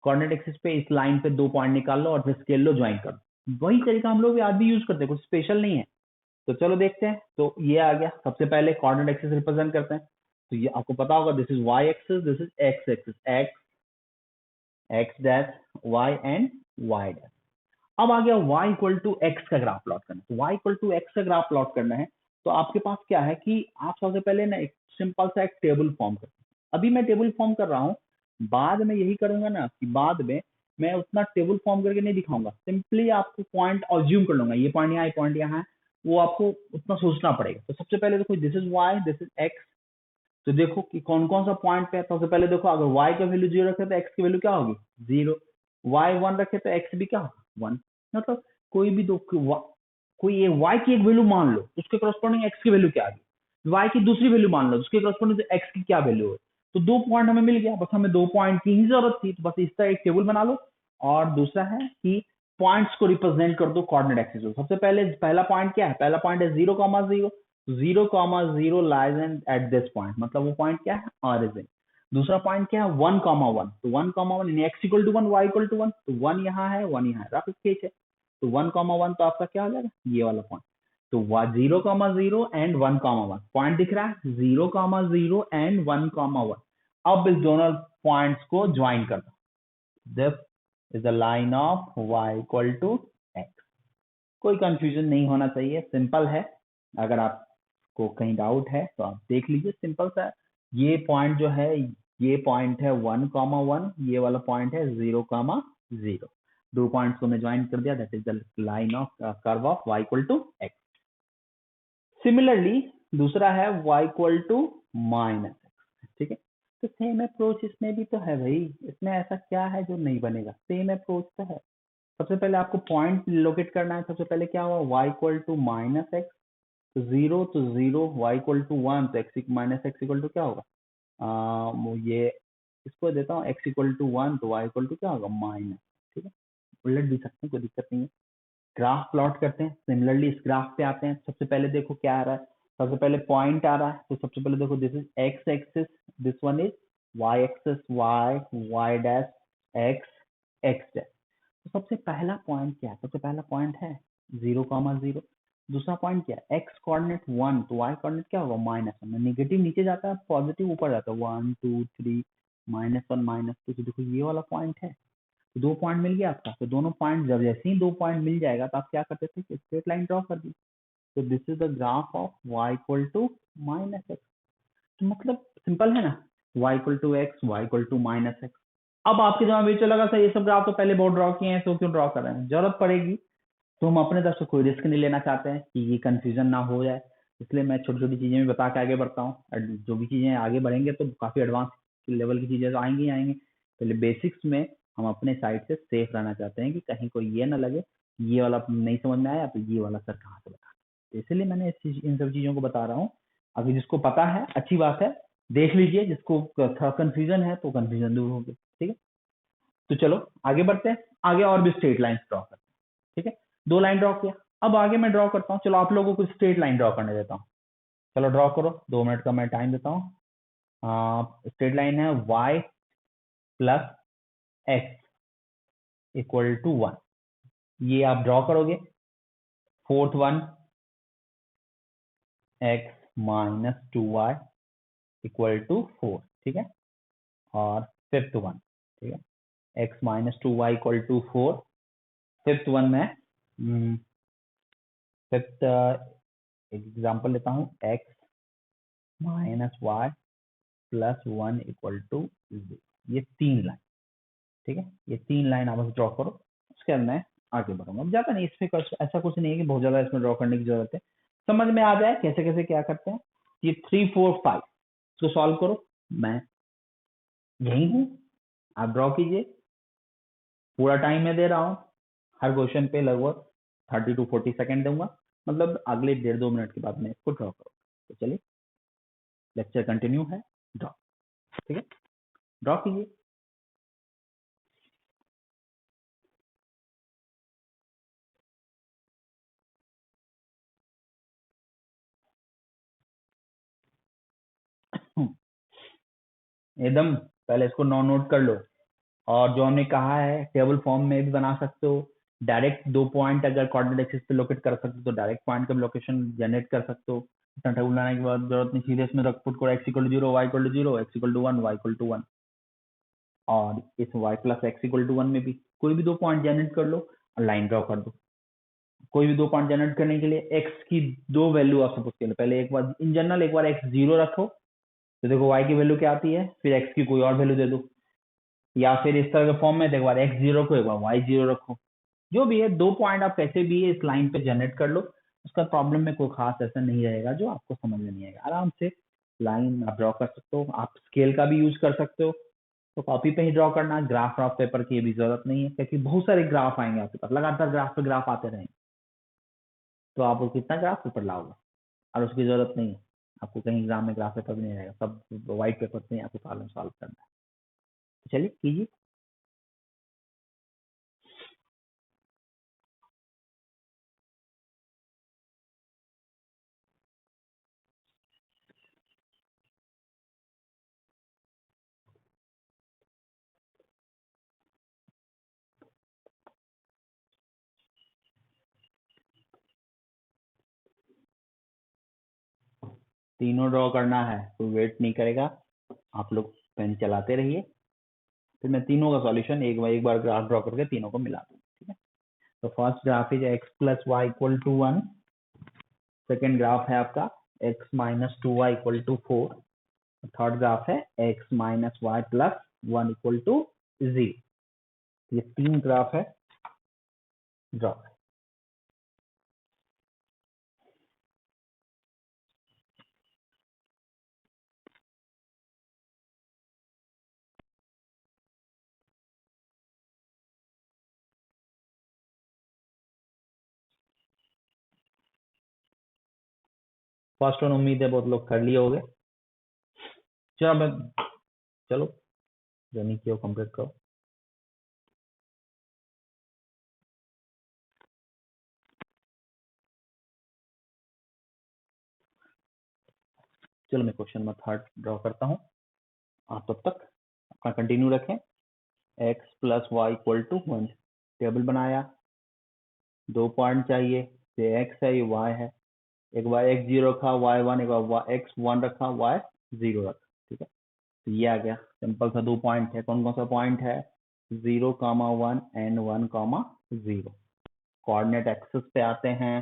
coordinate axis पे इस लाइन पे 2 पॉइंट निकाल लो और फिर स्केल लो, ज्वाइन कर दो। वही तरीका हम लोग आज भी यूज करते हैं, कुछ स्पेशल नहीं है। तो चलो देखते हैं। तो ये आ गया, सबसे पहले कोऑर्डिनेट एक्सिस रिप्रेजेंट करते हैं। तो ये आपको पता होगा, this is y axis, this is x axis, x dash y and y dash. अब आ गया y इक्वल टू एक्स का ग्राफ प्लॉट करना है। तो y इक्वल टू एक्स का ग्राफ प्लॉट करना है तो आपके पास क्या है कि आप सबसे पहले ना एक सिंपल सा एक टेबल फॉर्म करते हैं। अभी मैं टेबल फॉर्म कर रहा हूँ, बाद में यही करूंगा ना कि बाद में मैं उतना टेबल फॉर्म करके नहीं दिखाऊंगा, सिंपली आपको पॉइंट ऑज्यूम कर लूंगा, ये पॉइंट यहाँ, ये पॉइंट यहाँ है, वो आपको उतना सोचना पड़ेगा। तो सबसे पहले देखो this is y, this is x। तो देखो कि कौन कौन सा पॉइंट पे है। सबसे पहले देखो अगर y का वैल्यू 0 रखे तो x की वैल्यू क्या होगी 0, y 1 रखे तो x भी क्या होगा 1। मतलब कोई भी दो कोई ये y की एक वैल्यू मान लो, उसके करस्पॉन्डिंग x की वैल्यू क्या आ गई, y की दूसरी वैल्यू मान लो, उसके करस्पॉन्डिंग x की क्या वैल्यू है। तो 2 पॉइंट हमें मिल गया, बस हमें 2 पॉइंट की ही जरूरत थी। तो बस इस तरह एक टेबल बना लो। और दूसरा है कि पॉइंट्स को रिप्रेजेंट कर दो कोऑर्डिनेट एक्सिस में। सबसे पहले पहला पॉइंट क्या है, पहला पॉइंट है 0,0, 0,0 लाइज एट दिस पॉइंट, मतलब वो पॉइंट क्या है ऑरिजिन। दूसरा पॉइंट क्या है 1,1, तो 1,1 यानी x equal to 1, y equal to 1, तो 1 यहाँ है 1 यहाँ है, रफ स्केच है। तो 1,1 तो आपका क्या हो जाएगा ये वाला पॉइंट। तो 0,0 एंड 1,1 पॉइंट दिख रहा है, 0,0 एंड 1,1। अब इस दोनों पॉइंट्स को ज्वाइन कर दो, this is the line of y equal to x। कोई कंफ्यूजन नहीं होना चाहिए, सिंपल है। अगर आपको कहीं डाउट है तो आप देख लीजिए, सिंपल सा। ये पॉइंट जो है, ये पॉइंट है 1,1, ये वाला पॉइंट है 0,0। 2 पॉइंट्स को मैं ज्वाइन कर दिया, that is the line of curve of y equal to x। Similarly दूसरा है y इक्वल टू -x, ठीक है। तो सेम अप्रोच इसमें भी तो है भाई, इसमें ऐसा क्या है जो नहीं बनेगा, सेम अप्रोच तो है। सबसे पहले आपको पॉइंट लोकेट करना है। सबसे पहले क्या हुआ y इक्वल टू -x, तो 0 तो 0, y इक्वल टू 1, तो x minus x equal to क्या होगा ये इसको देता हूँ x इक्वल टू 1 तो y इक्वल टू क्या होगा माइनस, ठीक है, उलट भी सकते हैं, कोई दिक्कत नहीं है। ग्राफ प्लॉट करते हैं, सिमिलरली इस ग्राफ पे आते हैं। सबसे पहले देखो क्या आ रहा है, सबसे पहले पॉइंट आ रहा है, तो सबसे पहले देखो this is x axis, this one is y axis, y dash x dash. तो सबसे पहला पॉइंट क्या है, सबसे पहला पॉइंट है 0,0। दूसरा पॉइंट क्या है, x कोऑर्डिनेट 1 तो y कोऑर्डिनेट क्या होगा -1। नेगेटिव नीचे जाता है, पॉजिटिव ऊपर जाता है, 1 2 3 -1 -2। तो देखो ये वाला पॉइंट है, तो 2 पॉइंट मिल गया आपका। तो दोनों पॉइंट जब जैसे ही 2 पॉइंट मिल जाएगा तो आप क्या करते थे कि स्ट्रेट लाइन ड्रॉ कर दी। तो this is the graph of y equal to -x। तो मतलब सिंपल है ना, y equal to x, y equal to -x। अब आपके दिमाग में चलेगा सर ये सब ग्राफ तो पहले बहुत ड्रॉ किए हैं, तो क्यों ड्रॉ कर रहे हैं, जरूरत पड़ेगी तो हम अपने तरफ से कोई रिस्क नहीं लेना चाहते हैं कि ये कंफ्यूजन ना हो जाए, इसलिए मैं छोटी छोटी चीजें भी बता के आगे बढ़ता हूँ। जो भी चीजें आगे बढ़ेंगे तो काफी एडवांस लेवल की चीजें तो आएंगी ही आएंगी। पहले बेसिक्स में हम अपने साइड से सेफ रहना चाहते हैं कि कहीं कोई ये ना लगे ये वाला नहीं समझ में आया तो ये वाला सर कहाँ से बता, तो इसलिए मैंने इन सब चीजों को बता रहा हूँ। अगर जिसको पता है अच्छी बात है, देख लीजिए, जिसको थोड़ा कंफ्यूजन है तो कंफ्यूजन दूर होगी, ठीक है। तो चलो आगे बढ़ते हैं, आगे और भी स्ट्रेट लाइन ड्रॉ करते हैं, ठीक है। 2 लाइन ड्रॉ किया, अब आगे मैं ड्रॉ करता हूँ। चलो आप लोगों को स्ट्रेट लाइन ड्रॉ करने देता हूँ, चलो ड्रॉ करो, 2 मिनट का मैं टाइम देता हूँ। स्ट्रेट लाइन है y plus x equal to 1, ये आप ड्रॉ करोगे। Fourth one x minus 2y equal to 4, ठीक है। और फिफ्थ वन, ठीक है, x minus 2y equal to 4। Fifth one में फिफ्थ एग्जाम्पल लेता हूँ, x minus y plus 1 equal to 0। ये 3 लाइन, ठीक है, ये 3 लाइन आप ड्रॉ करो, उसके बाद मैं आगे बढ़ूंगा। अब ज्यादा नहीं, इसमें ऐसा कुछ नहीं है कि बहुत ज्यादा इसमें ड्रॉ करने की जरूरत है, समझ में आ जाए कैसे कैसे क्या करते हैं। ये 3 4 5 इसको सॉल्व करो, मैं यही हूँ, आप ड्रॉ कीजिए। पूरा टाइम मैं दे रहा हूँ, हर क्वेश्चन पे लगभग 30 to 40 सेकेंड दूंगा, मतलब अगले 1.5-2 मिनट के बाद मैं इसको ड्रॉ करूँगा। तो चलिए लेक्चर कंटिन्यू है, ड्रॉ, ठीक है, ड्रॉ कीजिए। एकदम पहले इसको नोट कर लो, और जो हमने कहा है टेबल फॉर्म में भी बना सकते हो। डायरेक्ट 2 पॉइंट अगर कोऑर्डिनेट एक्सिस पे लोकेट कर सकते हो तो डायरेक्ट पॉइंट का लोकेशन जनरेट कर सकते हो, इतना टेबल बनाने की बाद जरूरत नहीं, सीधे इसमें रख पुट करो x equal to 0, y equal to 0, x equal to 1, y equal to 1। और इस y plus x equal to 1 में भी कोई भी 2 पॉइंट जनरेट कर लो और लाइन ड्रॉ कर दो। कोई भी 2 पॉइंट जनरेट करने के लिए x की 2 वैल्यू आप सपोज कर लो, पहले एक बार इन जनरल एक बार x 0 रखो तो देखो y की वैल्यू क्या आती है, फिर x की कोई और वैल्यू दे दो, या फिर इस तरह के फॉर्म में देखो x 0 को एक बार y 0 रखो। जो भी है 2 पॉइंट आप कैसे भी इस लाइन पे जनरेट कर लो, उसका प्रॉब्लम में कोई खास ऐसा नहीं रहेगा जो आपको समझ में नहीं आएगा। आराम से लाइन आप ड्रॉ कर सकते हो, आप स्केल का भी यूज कर सकते हो, तो कॉपी पे ही ड्रॉ करना, ग्राफ ऑफ पेपर की भी जरूरत नहीं है, क्योंकि बहुत सारे ग्राफ आएंगे आपके पास, लगातार ग्राफ पे ग्राफ आते रहेंगे, तो आप कितना ग्राफ पेपर लाओगे, और उसकी जरूरत नहीं है आपको, कहीं एग्जाम में ग्राफ पेपर भी नहीं रहेगा, सब व्हाइट पेपर से आपको प्रॉब्लम सॉल्व करना है। तो चलिए कीजिए। तीनों ड्रॉ करना है, कोई वेट नहीं करेगा, आप लोग पेन चलाते रहिए, फिर मैं तीनों का सॉल्यूशन एक बार ग्राफ ड्रॉ करके तीनों को मिला दूँ, ठीक है। तो first graph is x plus y equal to 1, second graph है आपका x minus 2y equal to 4, third graph है x minus y plus 1 equal to 0। ये 3 ग्राफ है ड्रॉ। फर्स्ट वन उम्मीद है बहुत लोग कर लिए होंगे। चलो जो नहीं किया कंप्लीट करो। चलो मैं क्वेश्चन नंबर 3 ड्रॉ करता हूँ। आप तब तक अपना कंटिन्यू रखें। x plus y equal to 1 table बनाया, 2 पॉइंट चाहिए, ये x है ये y है, एक बार x0 रखा y1, एक बार x1 रखा y0 रखा, ठीक है। तो ये आ गया, सिंपल सा 2 पॉइंट है। कौन कौन सा पॉइंट है? 0,1 एंड 1,0। कोऑर्डिनेट एक्सिस पे आते हैं,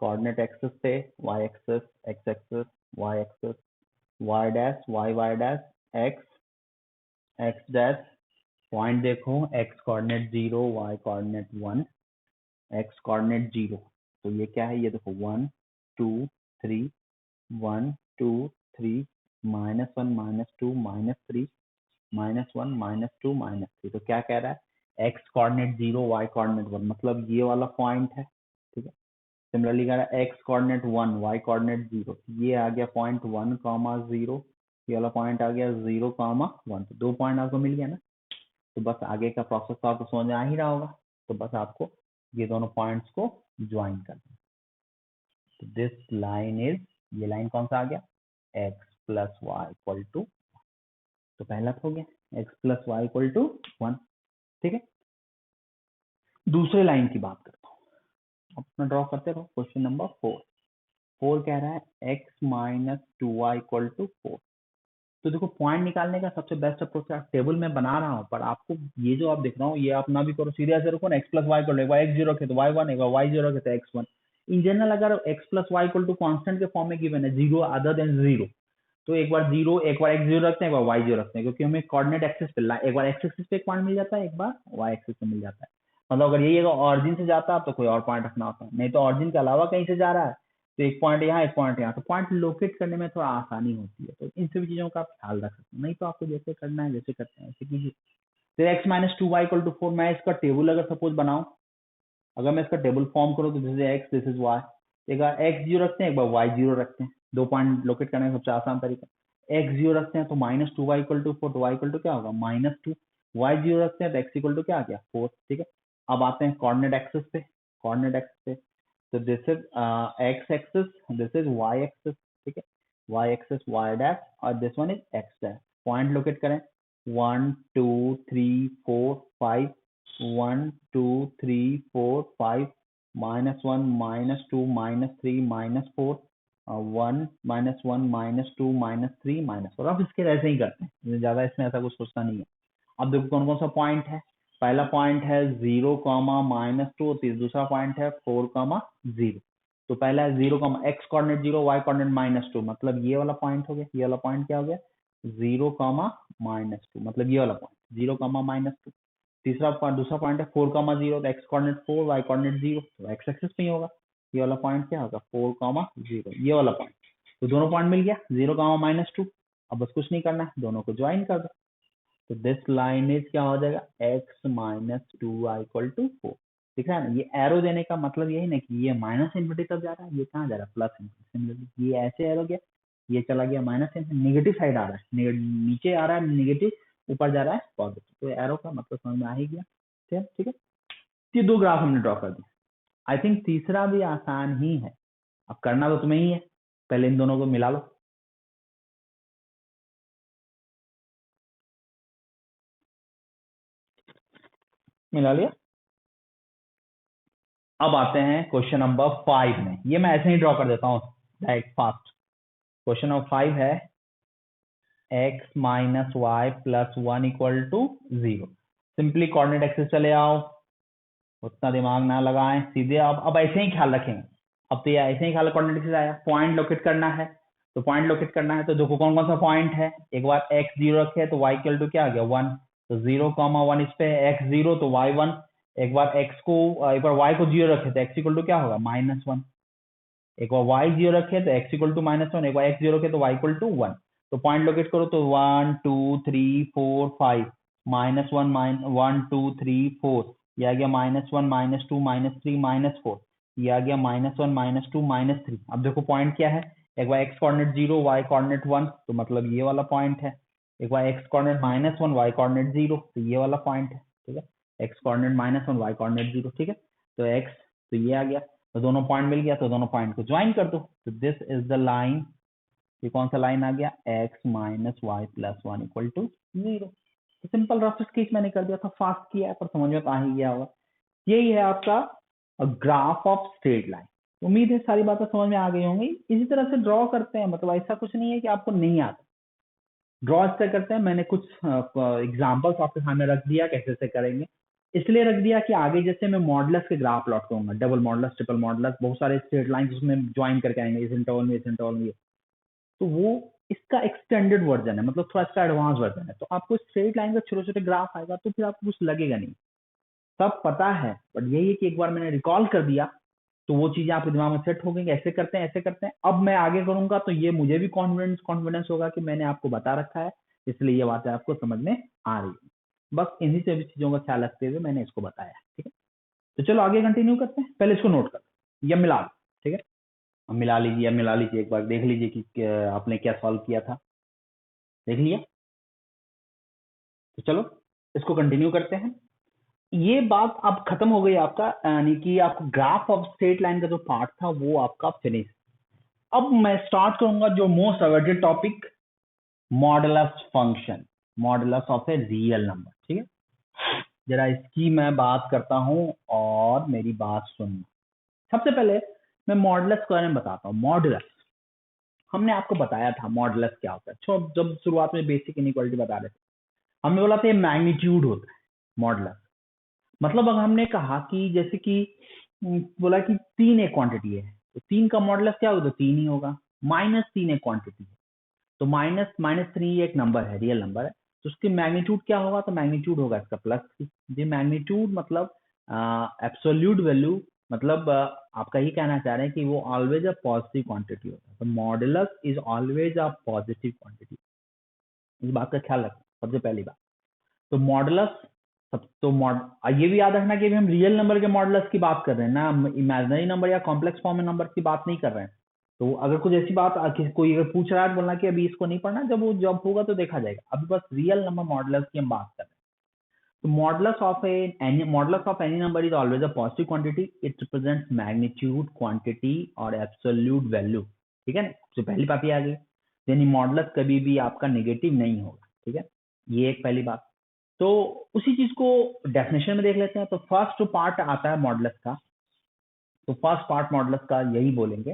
कोऑर्डिनेट एक्सिस पे y axis, x axis, y axis, y dash, y dash, x dash. Point देखो, x coordinate 0, y coordinate 1, x coordinate 0। तो ये क्या है? ये देखो 1 2 3 1 2 3 -1 -2 -3 -1 -2 -3। तो क्या कह रहा है? x कोऑर्डिनेट 0, y कोऑर्डिनेट 1, मतलब ये वाला पॉइंट है, ठीक है। सिमिलरली कह रहा है x कोऑर्डिनेट 1, y कोऑर्डिनेट 0, ये आ गया पॉइंट 1,0, ये वाला पॉइंट आ गया 0,1। तो 2 पॉइंट आपको मिल गया ना। तो बस आगे का प्रोसेस तो आपको समझ में आ ही रहा होगा। तो बस आपको ये दोनों पॉइंट्स को ज्वाइन करना। तो दिस लाइन इज, ये लाइन कौन सा आ गया? x plus y equal to, तो पहला तो हो गया x plus y equal to 1, ठीक है। दूसरे लाइन की बात करता हूँ, अपना ड्रॉ करते रहो। क्वेश्चन नंबर 4 कह रहा है x minus 2y equal to 4। तो देखो पॉइंट निकालने का सबसे बेस्ट अप्रोच है, टेबल में बना रहा हूँ पर आपको ये जो आप देख रहा हूँ ये आप ना भी करो, सीधे ऐसे रखो ना, x plus y equal to, x zero रखे तो y1, एक बार y जीरो रखे तो x1। इन जनरल अगर x plus y equal to constant के फॉर्म में गिवन है, जीरो अदर देन जीरो, तो एक बार जीरो, एक बार x जीरो रखते हैं, एक बार y जीरो रखते हैं, क्योंकि हमें कोऑर्डिनेट एक्सिस पे एक बार x एक्सिस पे एक पॉइंट मिल जाता है, एक बार y एक्सिस पे मिल जाता है। मतलब अगर यही ऑरिजिन से जाता है तो कोई और पॉइंट रखना होता है, नहीं तो ऑरिजिन के अलावा कहीं से जा रहा है तो एक पॉइंट यहाँ, एक पॉइंट यहाँ, तो पॉइंट लोकेट करने में थोड़ा आसानी होती है। तो इन सभी चीजों का आप ख्याल रख सकते हैं, नहीं तो आपको जैसे करना है जैसे करते हैं वैसे कीजिए। तो x minus 2y equal to 4, मैं इसका टेबल अगर सपोज बनाऊं, अगर मैं इसका टेबल फॉर्म करूं तो this is x, this is y। एक बार x जीरो रखते हैं, एक बार y जीरो रखते हैं, 2 पॉइंट लोकेट करने का सबसे आसान तरीका। x जीरो रखते हैं तो माइनस 2y इक्वल टू 4, तो y इक्वल टू क्या होगा? -2। y जीरो रखते हैं तो x इक्वल टू क्या आ गया? 4, ठीक है। अब आते हैं कोऑर्डिनेट एक्सिस पे, कोऑर्डिनेट एक्सिस पे तो this is x axis, this is y axis, ठीक है। y एक्सिस y डैश और this one is x dash. Point locate करें, 1 2 3 4 5, 1 2 3 4 5, -1 -2 -3 -4, 1 -1 -2 -3 -4। अब इसके ऐसे ही करते हैं, ज्यादा इसमें ऐसा कुछ सोचना नहीं है। अब देखो कौन कौन सा पॉइंट है। पहला पॉइंट है 0, -2, दूसरा पॉइंट है 4, 0। तो पहला है 0, x कोऑर्डिनेट 0, y कोऑर्डिनेट -2, मतलब ये वाला पॉइंट हो गया। ये वाला पॉइंट क्या हो गया? 0, -2, मतलब ये वाला पॉइंट 0, -2। तीसरा पॉइंट, दूसरा पॉइंट है 4, 0, तो x कोऑर्डिनेट 4, y कोऑर्डिनेट 0, तो x एक्सिस पे ही होगा। ये वाला पॉइंट क्या होगा? 4, 0, ये वाला पॉइंट। तो दोनों पॉइंट मिल गया, 0, -2। अब बस कुछ नहीं करना है, दोनों को ज्वाइन कर दो। तो दिस लाइन इज क्या हो जाएगा? x minus 2y equal to 4। दिख रहा है ना? ये एरो देने का मतलब यही ना कि ये माइनस इन्फिनिटी तक जा रहा है, ये कहाँ जा रहा है? Plus infinity. ये ऐसे एरो गया, ये चला गया माइनस इन्फिनिटी, नेगेटिव साइड आ रहा है, नीचे आ रहा है नेगेटिव, ऊपर जा रहा है पॉजिटिव। तो एरो का मतलब समझ में आ ही गया, ठीक है। ये 2 ग्राफ हमने ड्रॉ कर दिए। आई थिंक तीसरा भी आसान ही है, अब करना तो तुम्हें ही है। पहले इन दोनों को मिला लो, मिला लिया। अब आते हैं क्वेश्चन नंबर 5 में। ये मैं ऐसे ही ड्रॉ कर देता हूँ डायरेक्ट फास्ट। क्वेश्चन नंबर 5 है x minus y plus 1 equal to 0। Simply coordinate axis चले आओ, उतना दिमाग ना लगाएं, सीधे अब ऐसे ही ख्याल रखेंगे। अब तो ये ऐसे ही ख्याल, कोऑर्डिनेट एक्सिस आया, पॉइंट लोकेट करना है। तो पॉइंट लोकेट करना है तो देखो कौन कौन सा पॉइंट है। एक बार x 0 रखे तो y इक्वल टू क्या आ गया? 1। तो 0, 1 इस पे x 0 तो y 1। एक बार x को, एक बार y को 0 रखे तो x इक्वल टू क्या होगा? -1। एक बार y 0 रखे तो x इक्वल टू -1, एक बार x 0 रखे तो y इक्वल टू 1। तो पॉइंट लोकेट करो तो 1 2 3 4 5, -1 1 2 3 4, ये आ गया -1 -2 -3 -4, ये आ गया -1 -2 -3। अब देखो पॉइंट क्या है, एक बार x कोऑर्डिनेट 0, y कोऑर्डिनेट 1, तो मतलब ये वाला पॉइंट है। एक बार x कोऑर्डिनेट -1 y कोऑर्डिनेट 0, तो ये वाला पॉइंट है, ठीक है, x कोऑर्डिनेट -1 y कोऑर्डिनेट 0, ठीक है, तो x तो ये आ गया, तो दोनों पॉइंट मिल गया, तो दोनों पॉइंट को ज्वाइन कर दो, तो दिस इज द लाइन, ये कौन सा लाइन आ गया, x - y + 1 = 0। तो सिंपल रफ स्केच मैंने कर दिया था, फास्ट किया है पर समझ में तो आ ही गया होगा। यही है आपका ग्राफ ऑफ स्ट्रेट लाइन। उम्मीद है सारी बातें समझ में आ गई होंगी। इसी तरह से ड्रॉ करते हैं, मतलब ऐसा कुछ नहीं है कि आपको नहीं आता, ड्रॉ इससे करते हैं। मैंने कुछ एग्जांपल्स आपके सामने रख दिया कैसे से करेंगे, इसलिए रख दिया कि आगे जैसे मैं मॉडुलस के ग्राफ प्लॉट करूंगा, डबल मॉडुलस, ट्रिपल मॉडुलस, बहुत सारे स्ट्रेट लाइंस उसमें ज्वाइन करके आएंगे, इस इंटरवल में, इस इंटरवल में, तो वो इसका एक्सटेंडेड वर्जन है, मतलब थोड़ा इसका एडवांस वर्जन है। तो आपको स्ट्रेट लाइन का छोटे छोटे ग्राफ आएगा तो फिर आपको कुछ लगेगा नहीं, सब पता है, बट यही है कि एक बार मैंने रिकॉल कर दिया तो वो चीजें आपके दिमाग में सेट हो गई, ऐसे करते हैं, ऐसे करते हैं। अब मैं आगे करूंगा तो ये मुझे भी कॉन्फिडेंस होगा कि मैंने आपको बता रखा है, इसलिए ये बातें आपको समझ में आ रही है। बस इन्हीं सभी चीजों का ख्याल रखते हुए मैंने इसको बताया, ठीक है। तो चलो आगे कंटिन्यू करते हैं, पहले इसको नोट कर, या मिला लो, ठीक है, अब मिला लीजिए, एक बार देख लीजिए कि आपने क्या सॉल्व किया था, देख लिया। तो चलो इसको कंटिन्यू करते हैं। ये बात अब खत्म हो गई आपका, यानी कि आपका ग्राफ ऑफ स्ट्रेट लाइन का जो पार्ट था वो आपका फिनिश। अब मैं स्टार्ट करूंगा जो most awaited topic, modulus function, modulus of a real number, ठीक है। जरा इसकी मैं बात करता हूं और मेरी बात सुनना। सबसे पहले मैं मॉडुलस के बारे में बताता हूँ। मॉडुलस हमने आपको बताया था मॉडुलस क्या होता है, जब शुरुआत में बेसिक इनइक्वालिटी बता रहे थे, हमने बोला था ये मैग्नीट्यूड होता है मॉडुलस। मतलब अगर हमने कहा कि जैसे कि बोला कि 3 एक क्वांटिटी है, तो 3 का मॉडुलस क्या होगा, तो 3 ही होगा। -3 एक क्वांटिटी है, तो -3 एक नंबर है, रियल नंबर है, तो उसकी मैग्नीट्यूड क्या होगा, तो मैग्नीट्यूड होगा इसका +3। ये मैग्नीट्यूड मतलब एब्सोल्यूट वैल्यू, मतलब आपका ये कहना चाह रहे हैं कि वो ऑलवेज अ पॉजिटिव क्वांटिटी होता है, तो modulus is always a positive quantity. इस बात का ख्याल रखना सबसे पहली बात। तो मॉडुलस सब तो ये भी याद रखना कि हम रियल नंबर के मॉडुलस की बात कर रहे हैं ना, इमेजिनरी नंबर या कॉम्प्लेक्स फॉर्म में नंबर की बात नहीं कर रहे हैं। तो अगर कुछ ऐसी बात कोई अगर पूछ रहा है, बोलना कि अभी इसको नहीं पढ़ना, जब होगा तो देखा जाएगा, अभी बस रियल नंबर मॉडुलस की हम बात कर रहे हैं। तो modulus of any number is always a positive quantity, it represents magnitude, quantity और एब्सोल्यूट वैल्यू, ठीक है ना। सबसे पहली बात ये आ गई, यानी मॉडुलस कभी भी आपका नेगेटिव नहीं होगा, ठीक है, ये एक पहली बात। तो उसी चीज को डेफिनेशन में देख लेते हैं। तो फर्स्ट जो पार्ट आता है मॉडुलस का, तो फर्स्ट पार्ट मॉडुलस का यही बोलेंगे।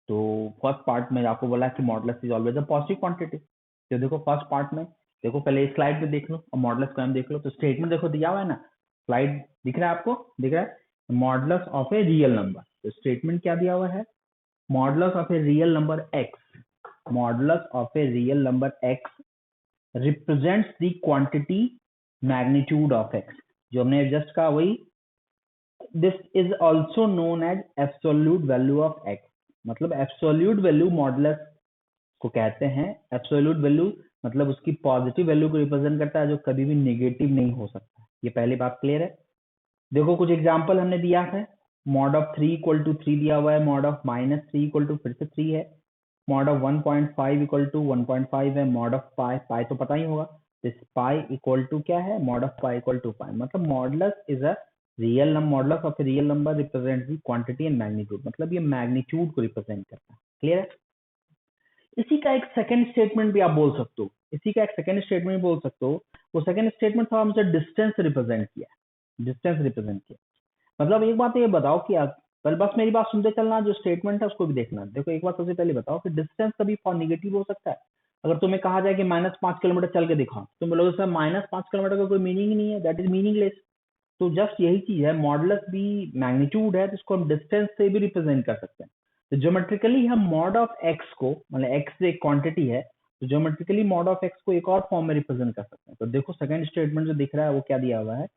तो फर्स्ट पार्ट में आपको बोला कि modulus is always a positive quantity. तो देखो फर्स्ट पार्ट में, देखो पहले इस स्लाइड में देख लो और मॉडुलस को हम देख लो। तो स्टेटमेंट देखो दिया हुआ है ना, स्लाइड दिख रहा है आपको, दिख रहा है, modulus of a real number. तो स्टेटमेंट क्या दिया हुआ है, modulus of a real number x, modulus of a real number x represents the quantity magnitude of x, जो हमने जस्ट कहा वही। This is also known as absolute value of x, मतलब एब्सोल्यूट वैल्यू मॉडुलस को कहते हैं। एब्सोल्यूट वैल्यू मतलब उसकी पॉजिटिव वैल्यू को रिप्रेजेंट करता है, जो कभी भी नेगेटिव नहीं हो सकता। ये पहली बात क्लियर है। देखो कुछ एग्जांपल हमने दिया है, मॉड ऑफ 3 इक्वल टू 3 दिया हुआ है, मॉड ऑफ -3 इक्वल टू फिर से 3 है, मॉड ऑफ 1.5 इक्वल टू 1.5 है, मॉड ऑफ पाई तो पता ही होगा, दिस पाई इक्वल टू क्या है, mod of pi equal to pi. मतलब modulus is a real number, modulus of a real number represent the quantity and magnitude, मतलब ये मैग्नीट्यूड को रिप्रेजेंट करता है। क्लियर है। इसी का एक सेकंड स्टेटमेंट भी आप बोल सकते हो, इसी का एक सेकंड स्टेटमेंट बोल सकते हो। वो सेकंड स्टेटमेंट था हमसे डिस्टेंस रिप्रेजेंट किया, डिस्टेंस रिप्रेजेंट किया। मतलब एक बात ये बताओ कि आप पहले बस मेरी बात सुनते चलना, जो स्टेटमेंट है उसको भी देखना। देखो एक बात सबसे पहले बताओ कि डिस्टेंस कभी नेगेटिव हो सकता है। अगर तुम्हें कहा जाए कि -5 किलोमीटर चल के दिखाओ, तुम बोलोगे सर -5 किलोमीटर का कोई मीनिंग ही नहीं है, दैट इज मीनिंगलेस। तो जस्ट यही चीज है, मॉडुलस भी मैग्नीट्यूड है, जिसको हम डिस्टेंस से भी रिप्रेजेंट कर सकते हैं। तो ज्योमेट्रिकली हम मॉड ऑफ एक्स को, मतलब एक्स एक क्वांटिटी है, तो ज्योमेट्रिकली मॉड ऑफ एक्स को एक और फॉर्म में रिप्रेजेंट कर सकते हैं। तो देखो सेकंड स्टेटमेंट जो दिख रहा है वो क्या दिया हुआ है,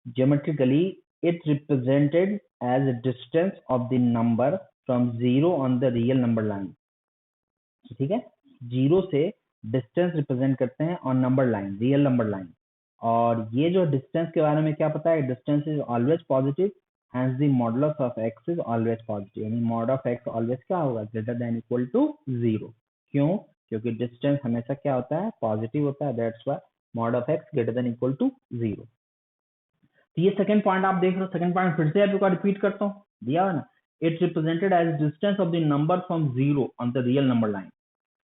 geometrically it represented as a distance of the number from 0 on the real number line, ठीक है, 0 से डिस्टेंस रिप्रेजेंट करते हैं on number line, real number line. और ये जो डिस्टेंस के बारे में क्या पता है, distance is always positive, hence the modulus of x is always positive, यानी mod of x ऑलवेज क्या होगा, ग्रेटर देन इक्वल टू 0। क्यों, क्योंकि डिस्टेंस हमेशा क्या होता है, पॉजिटिव होता है, that's why mod of x greater than equal to 0। तो ये सेकंड पॉइंट आप देख रहे हो, सेकंड पॉइंट फिर से आपको रिपीट करता हूँ, दिया है ना, it's represented as distance of the number from 0 on the real number line,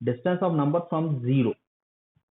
distance of number from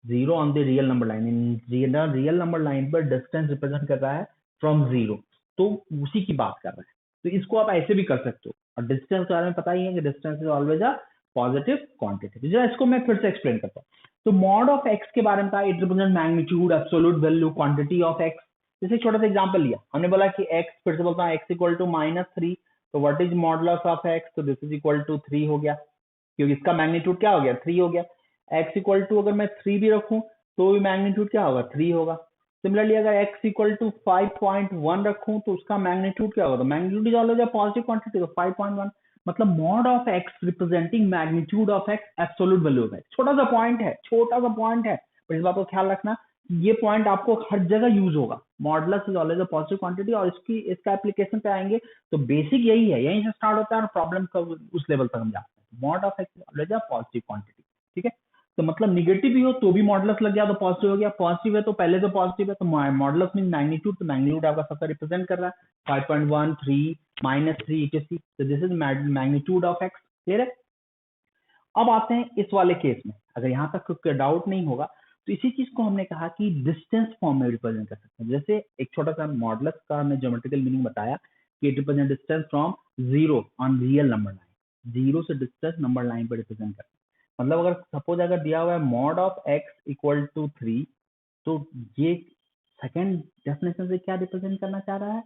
0 on the real number line, in real number line पर डिस्टेंस रिप्रेजेंट कर रहा है फ्रॉम 0, तो उसी की बात कर रहा है। तो इसको आप ऐसे भी कर सकते हो, और डिस्टेंस के बारे में पता ही है कि distance is always a positive quantity. तो इसको मैं फिर से एक्सप्लेन करता हूँ। तो मॉड ऑफ एक्स के बारे में था, it represent magnitude, absolute value, quantity of x. जैसे छोटा सा एग्जांपल लिया हमने, बोला कि एक्स, फिर से बोलता हूँ, एक्स इक्वल टू -3, तो what is modulus of x, तो दिस इज इक्वल टू 3 हो गया, क्योंकि इसका मैग्नीट्यूड क्या हो गया, 3 हो गया। एक्स इक्वल टू अगर मैं 3 भी रखूं तो भी मैग्नीट्यूड क्या होगा, 3 होगा। सिमिलरली अगर एक्स इक्वल टू 5.1 रखूं तो उसका मैग्नीट्यूड क्या होगा, तो magnitude is always a positive quantity, तो 5.1, मतलब mod of x representing magnitude of x, absolute value of x. छोटा सा पॉइंट है, छोटा सा पॉइंट है, पर इस बात को ख्याल रखना, ये पॉइंट आपको हर जगह यूज होगा। Modulus is always a positive quantity, और इसका एप्लीकेशन पे आएंगे तो बेसिक यही है, यहीं से स्टार्ट होता है और प्रॉब्लम का उस लेवल तक हम जाते हैं। Mod of x is always a positive quantity, ठीक है। तो मतलब निगेटिव भी हो तो भी मॉडुलस लग गया तो पॉजिटिव हो गया, पॉजिटिव है तो पहले तो पॉजिटिव है, तो मॉडुलस मीन मैग्नीट्यूड, तो मैग्नीट्यूड आपका सबका रिप्रेजेंट कर रहा है 5.1, 3, -3 etc। तो this is magnitude of x, clear है। अब आते हैं इस वाले केस में, अगर यहाँ तक कोई डाउट नहीं होगा तो इसी चीज को हमने कहा कि डिस्टेंस फॉर्म में रिप्रेजेंट कर सकते हैं। जैसे एक छोटा सा मॉडुलस का हमने ज्योमेट्रिकल मीनिंग बताया कि it represent distance from 0 on real number line, 0 से डिस्टेंस नंबर लाइन पर रिप्रेजेंट करते हैं। मतलब अगर सपोज अगर दिया हुआ है mod of x equal to 3, तो ये सेकेंड डेफिनेशन से क्या रिप्रेजेंट करना चाह रहा है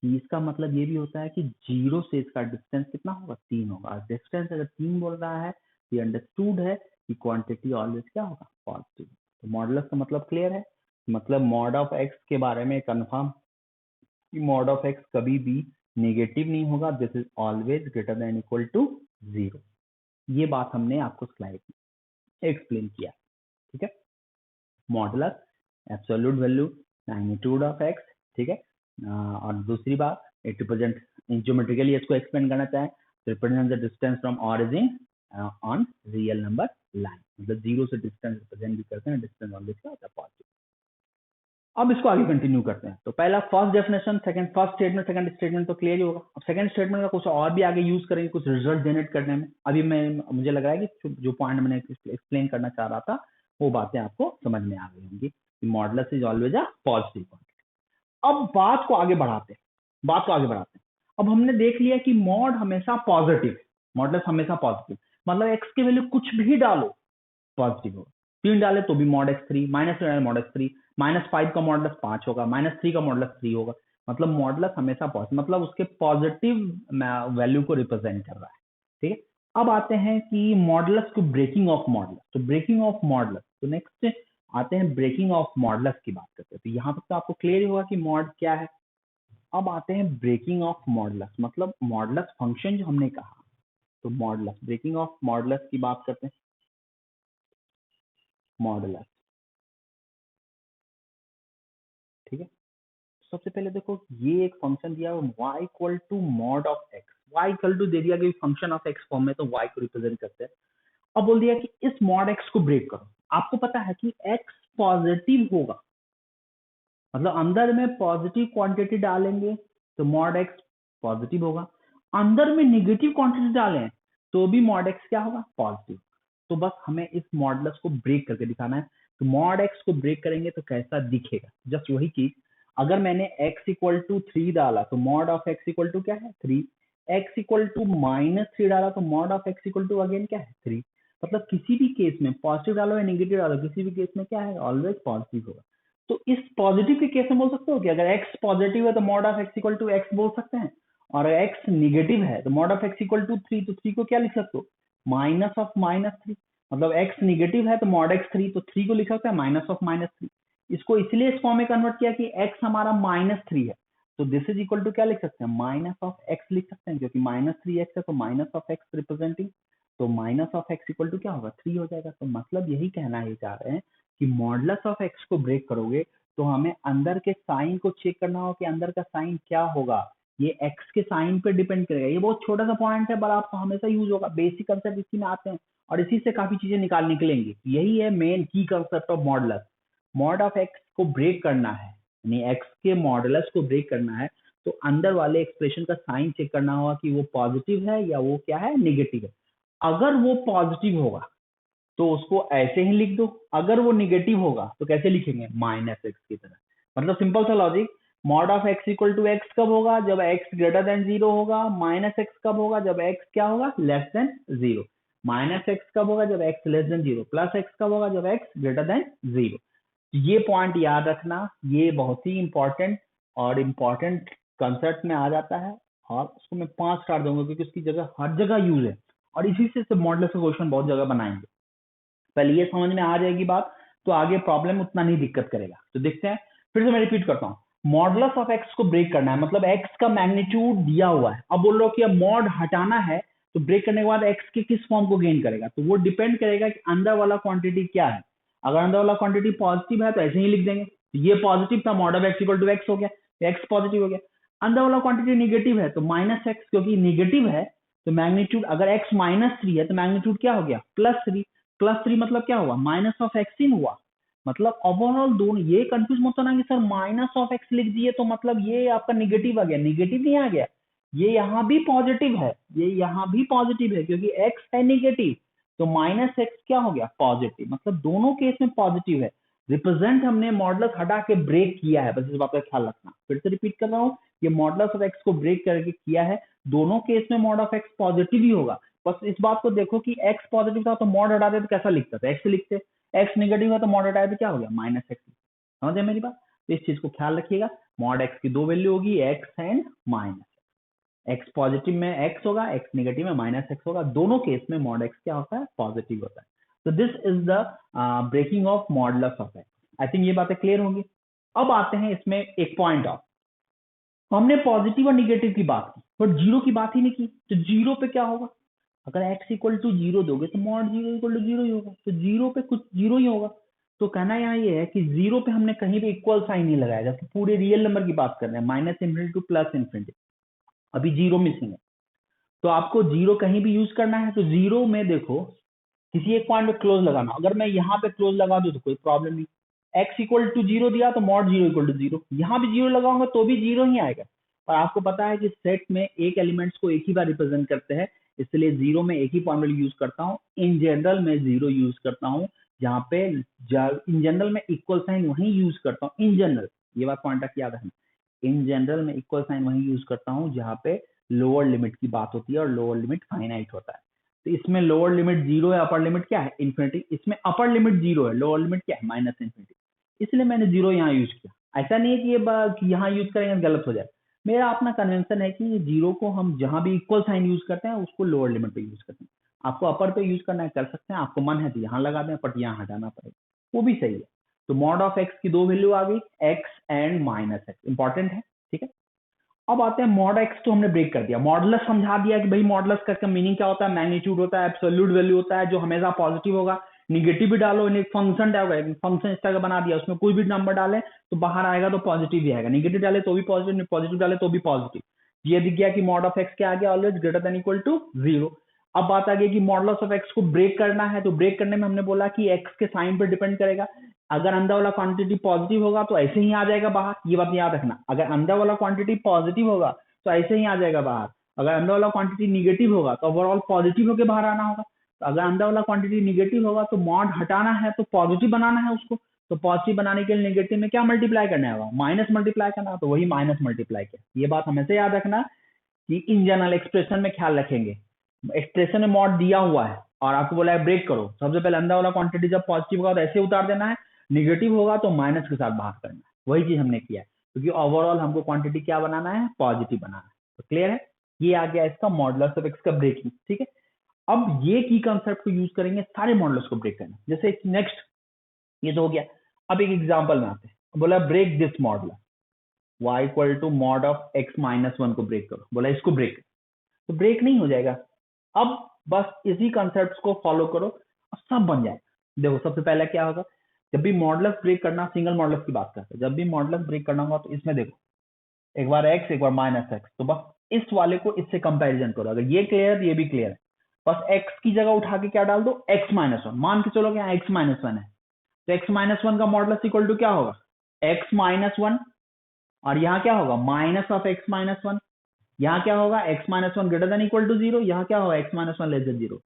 कि इसका मतलब ये भी होता है कि 0 से इसका डिस्टेंस कितना होगा, 3 होगा। डिस्टेंस अगर 3 बोल रहा है, ये अंडरस्टूड है कि क्वांटिटी ऑलवेज क्या होगा, पॉजिटिव। तो मॉडुलस का मतलब क्लियर है, मतलब मॉड ऑफ एक्स के बारे में कंफर्म कि मॉड ऑफ एक्स कभी भी नेगेटिव नहीं होगा, this is always greater than equal to 0। ये बात हमने आपको स्लाइड में एक्सप्लेन किया, ठीक है। Modulus, absolute value, magnitude of x, ठीक है। और दूसरी बात, इट रिप्रेजेंट, ज्योमेट्रिकली इसको एक्सप्लेन करना चाहें तो represent the distance from origin on real number line, मतलब 0 से डिस्टेंस रिप्रेजेंट भी करते हैं, डिस्टेंस ऑलवेज क्या होता है, पॉजिटिव। अब इसको आगे कंटिन्यू करते हैं। तो पहला first definition, first statement, second statement तो क्लियर ही होगा। अब सेकंड स्टेटमेंट का कुछ और भी आगे यूज करेंगे कुछ रिजल्ट जनरेट करने में। अभी मुझे लग रहा है कि जो पॉइंट मैंने एक्सप्लेन करना चाह रहा था वो बातें आपको समझ में आ गई होंगी कि modulus is always a positive quantity. अब बात को आगे बढ़ाते हैं, अब हमने देख लिया कि मॉड हमेशा पॉजिटिव, मॉडुलस हमेशा पॉजिटिव, मतलब एक्स की वैल्यू कुछ भी डालो पॉजिटिव होगा। 3 डाले तो भी मॉड एक्स 3, -3 डाले मॉड एक्स 3, -5 का मॉडुलस 5 होगा, -3 का मॉडुलस 3 होगा। मतलब मॉडुलस हमेशा पॉजिटिव, मतलब उसके पॉजिटिव वैल्यू को रिप्रेजेंट कर रहा है, ठीक है। अब आते हैं कि मॉडुलस को ब्रेकिंग ऑफ मॉडुलस, तो ब्रेकिंग ऑफ मॉडुलस, तो नेक्स्ट आते हैं ब्रेकिंग ऑफ मॉडुलस की बात करते हैं। तो यहाँ तक तो आपको क्लियर होगा कि मॉड क्या है। अब आते हैं ब्रेकिंग ऑफ मॉडुलस, मतलब मॉडुलस फंक्शन जो हमने कहा, तो मॉडुलस, ब्रेकिंग ऑफ मॉडुलस की बात करते हैं। मॉडुलस, ठीक है। सबसे पहले देखो ये एक फंक्शन दिया हुआ y equal to mod of X, y equal to दे दिया कि फंक्शन ऑफ एक्स फॉर्म में, तो y को रिप्रेजेंट करते हैं। अब बोल दिया कि इस मॉड एक्स को ब्रेक करो। आपको पता है कि x पॉजिटिव होगा, मतलब अंदर में पॉजिटिव क्वांटिटी डालेंगे तो मॉड एक्स पॉजिटिव होगा, अंदर में निगेटिव क्वांटिटी डालें तो भी मॉड एक्स क्या होगा, पॉजिटिव। तो बस हमें इस मॉडुलस को ब्रेक करके दिखाना है। तो मॉड एक्स को ब्रेक करेंगे तो कैसा दिखेगा, जस्ट वही चीज। अगर मैंने x इक्वल टू 3 डाला तो mod of x equal to क्या है, 3। x इक्वल टू -3 डाला तो mod of x equal to again क्या है, 3। मतलब किसी भी केस में पॉजिटिव डालो या नेगेटिव डालो, किसी भी केस में क्या है, ऑलवेज पॉजिटिव होगा। तो इस पॉजिटिव के केस में बोल सकते हो कि अगर x पॉजिटिव है तो mod of x equal to x बोल सकते हैं, और x निगेटिव है तो mod of x equal to 3, तो 3 को क्या लिख सकते हो, माइनस ऑफ -3। मतलब x निगेटिव है तो मॉड x 3, तो 3 को लिख सकते हैं माइनस ऑफ -3। इसको इसलिए इस फॉर्म में कन्वर्ट किया कि x हमारा -3 है, तो दिस इज इक्वल टू क्या लिख सकते हैं, माइनस ऑफ x लिख सकते हैं, क्योंकि -3x है तो माइनस ऑफ x रिप्रेजेंटिंग, तो minus of x equal to क्या होगा, 3 हो जाएगा। तो मतलब यही कहना ही चाह रहे हैं कि मॉडुलस ऑफ x को ब्रेक करोगे तो हमें अंदर के साइन को चेक करना होगा कि अंदर का साइन क्या होगा, ये x के साइन पे डिपेंड करेगा। ये बहुत छोटा सा पॉइंट है पर आपको हमेशा यूज होगा, बेसिक कंसेप्ट इसी में आते हैं और इसी से काफी चीजें निकलेंगी। यही है मेन की concept of modulus. Mod of x को ब्रेक करना है, यानी x के मॉडुलस को ब्रेक करना है तो अंदर वाले एक्सप्रेशन का साइन चेक करना होगा कि वो पॉजिटिव है या वो क्या है, नेगेटिव है। अगर वो पॉजिटिव होगा तो उसको ऐसे ही लिख दो, अगर वो निगेटिव होगा तो कैसे लिखेंगे, माइनस एक्स की तरह। मतलब सिंपल सा logic, mod of x equal to x कब होगा, जब एक्स ग्रेटर देन 0 होगा। माइनस एक्स कब होगा, जब एक्स क्या होगा, लेस देन 0। माइनस एक्स कब होगा, जब x less than 0। Plus x कब होगा, जब एक्स ग्रेटर देन 0। ये पॉइंट याद रखना, ये बहुत ही इंपॉर्टेंट और इम्पॉर्टेंट कंसेप्ट में आ जाता है और उसको मैं 5 स्टार दूंगा क्योंकि उसकी जगह हर जगह यूज है और इसी से मॉडुलस का क्वेश्चन बहुत जगह बनाएंगे। पहले ये समझ में आ जाएगी बात तो आगे प्रॉब्लम उतना नहीं दिक्कत करेगा। तो देखते हैं, फिर से मैं रिपीट करता हूँ, मॉडुलस ऑफ एक्स को ब्रेक करना है, मतलब एक्स का मैग्नीट्यूड दिया हुआ है। अब बोल रहे हो कि अब मॉड हटाना है तो ब्रेक करने के बाद एक्स के किस फॉर्म को गेन करेगा, तो वो डिपेंड करेगा कि अंदर वाला क्वांटिटी क्या है। अगर अंदर वाला क्वांटिटी पॉजिटिव है तो ऐसे ही लिख देंगे, ये पॉजिटिव था, mod of x equal to x हो गया, एक्स पॉजिटिव हो गया। अंदर वाला क्वांटिटी निगेटिव है तो माइनस एक्स, क्योंकि निगेटिव है तो मैग्नीट्यूड, अगर एक्स -3 है तो मैग्नीट्यूड क्या हो गया, +3। +3 मतलब क्या हुआ, माइनस ऑफ एक्स इन हुआ। मतलब ओवरऑल दोनों, ये कंफ्यूज मत होना कि सर माइनस ऑफ एक्स लिख दिए तो मतलब ये आपका निगेटिव आ गया, निगेटिव नहीं आ गया, ये यहाँ भी पॉजिटिव है, ये यहाँ भी पॉजिटिव है क्योंकि एक्स है निगेटिव तो माइनस एक्स क्या हो गया, पॉजिटिव। मतलब दोनों केस में पॉजिटिव है। रिप्रेजेंट हमने मॉडुलस हटा के ब्रेक किया है, बस इस बात का ख्याल रखना। फिर से रिपीट कर रहा हूँ, ये मॉडुलस ऑफ एक्स को ब्रेक करके किया है, दोनों केस में मॉड ऑफ एक्स पॉजिटिव ही होगा। बस इस बात को देखो कि एक्स पॉजिटिव था तो मॉड हटा दे तो कैसा लिखता था, एक्स लिखते। एक्स नेगेटिव है तो मॉड हटाए तो क्या हो गया, माइनस एक्स। समझे मेरी बात, तो इस चीज को ख्याल रखिएगा। मॉड एक्स की दो वैल्यू होगी, x and minus. X positive में एक्स होगा, एक्स नेगेटिव में माइनस एक्स होगा, दोनों केस में मॉड एक्स क्या होता है, पॉजिटिव होता है। तो this is the breaking of modulus of x. I think ये बातें क्लियर होंगी। अब आते हैं इसमें एक पॉइंट ऑफ, हमने पॉजिटिव और निगेटिव की बात की पर जीरो की बात ही नहीं की। तो जीरो पे क्या होगा, अगर x इक्वल टू 0 दोगे तो मॉड 0 इक्वल टू 0 ही होगा, तो जीरो पे कुछ 0 ही होगा। तो कहना यहाँ ये है कि जीरो पे हमने कहीं भी इक्वल साइन नहीं लगाया, जबकि पूरे रियल नंबर की बात कर रहे हैं, -∞ टू +∞। अभी जीरो मिसिंग है तो आपको जीरो कहीं भी यूज करना है तो जीरो में देखो किसी एक पॉइंट पे क्लोज लगाना। अगर मैं यहाँ पे क्लोज लगा दूं तो कोई प्रॉब्लम नहीं, x इक्वल टू 0 दिया तो मॉड 0 इक्वल टू 0, यहाँ भी 0 लगाऊंगा तो भी 0 ही आएगा। और आपको पता है कि सेट में एक एलिमेंट्स को एक ही बार रिप्रेजेंट करते हैं, इसलिए 0 में एक ही फॉर्मूला यूज करता हूँ। इन जनरल में 0 यूज करता हूँ, जहाँ पे इन जनरल में इक्वल साइन वहीं यूज करता हूँ। इन जनरल, ये बात पॉइंट तक याद रखना, इन जनरल में इक्वल साइन वहीं यूज करता हूँ जहाँ पे लोअर लिमिट की बात होती है और लोअर लिमिट फाइनाइट होता है। तो इसमें लोअर लिमिट 0 है, अपर लिमिट क्या है, इन्फिनिटी। इसमें अपर लिमिट 0 है, लोअर लिमिट क्या है, -∞। इसलिए मैंने 0 यहाँ यूज किया। ऐसा नहीं है कि ये यहाँ यूज करेंगे गलत हो जाए, मेरा अपना कन्वेंशन है कि जीरो को हम जहां भी इक्वल साइन यूज करते हैं उसको लोअर लिमिट पे यूज करते हैं। आपको अपर पे यूज करना है कर सकते हैं, आपको मन है तो यहाँ लगा दें, बट यहाँ हटाना पड़ेगा, वो भी सही है। तो मॉड ऑफ एक्स की दो वैल्यू आ गई, एक्स एंड -x, इंपॉर्टेंट है, ठीक है। अब आते हैं मॉड एक्स, तो हमने ब्रेक कर दिया। मॉडुलस समझा दिया कि भाई मॉडुलस का मीनिंग क्या होता है, मैग्नीट्यूड होता है, एब्सोल्यूट वैल्यू होता है जो हमेशा पॉजिटिव होगा। निगेटिव भी डालो, एक फंक्शन फंक्शन इस तरह का बना दिया, उसमें कोई भी नंबर डाले तो बाहर आएगा तो पॉजिटिव ही आएगा, निगेटिव डाले तो भी पॉजिटिव, पॉजिटिव डाले तो भी पॉजिटिव। ये दिख गया कि मॉड ऑफ एक्स क्या आ गया, always greater than equal to 0। अब बात आ गई कि मॉडुलस ऑफ एक्स को ब्रेक करना है, तो ब्रेक करने में हमने बोला कि एक्स के साइन पर डिपेंड करेगा। अगर अंदर वाला क्वांटिटी पॉजिटिव होगा तो ऐसे ही आ जाएगा बाहर, ये बात याद रखना। अगर अंदर वाला क्वांटिटी पॉजिटिव होगा तो ऐसे ही आ जाएगा बाहर, अगर अंदर वाला क्वांटिटी निगेटिव होगा तो ओवरऑल पॉजिटिव होकर बाहर आना होगा। तो अगर अंदर वाला क्वांटिटी निगेटिव होगा तो मॉड हटाना है तो पॉजिटिव बनाना है उसको, तो पॉजिटिव बनाने के लिए निगेटिव में क्या मल्टीप्लाई करना होगा, माइनस मल्टीप्लाई करना, तो वही माइनस मल्टीप्लाई किया। ये बात हमेशा याद रखना कि इन जनरल एक्सप्रेशन में ख्याल रखेंगे, एक्सप्रेशन में मॉड दिया हुआ है और आपको बोला है ब्रेक करो, सबसे पहले अंदर वाला क्वांटिटी जब पॉजिटिव होगा तो ऐसे उतार देना है, निगेटिव होगा तो माइनस के साथ बाहर करना है। वही चीज हमने किया है क्योंकि ओवरऑल हमको क्वांटिटी क्या बनाना है, पॉजिटिव बनाना है। तो क्लियर है, ये आ गया इसका मॉडुलस ऑफ एक्स का ब्रेकिंग, ठीक है। अब ये की कंसेप्ट को यूज करेंगे सारे मॉडुलस को ब्रेक करना। जैसे नेक्स्ट ये तो हो गया, अब एक एग्जांपल में आते हैं, बोला break this modulus y equal to mod of x -1 को ब्रेक करो, बोला इसको ब्रेक, तो ब्रेक नहीं हो जाएगा। अब बस इसी कंसेप्ट को फॉलो करो और सब बन जाएगा। देखो सबसे पहले क्या होगा, जब भी मॉडुलस ब्रेक करना, सिंगल मॉडुलस की बात करते हैं, जब भी मॉडुलस ब्रेक करना होगा तो इसमें देखो एक बार x एक बार माइनस एक्स, तो बस इस वाले को इससे कंपैरिजन करो। अगर ये क्लियर ये भी क्लियर है, बस x की जगह उठा के क्या डाल दो, x माइनस वन। मान के चलो क्या x माइनस वन है, तो x माइनस वन का मॉडुलस इक्वल टू क्या होगा, x माइनस वन, और यहाँ क्या होगा minus of x minus one. यहाँ क्या होगा x minus one greater than equal to zero, यहाँ क्या होगा x minus one less than zero.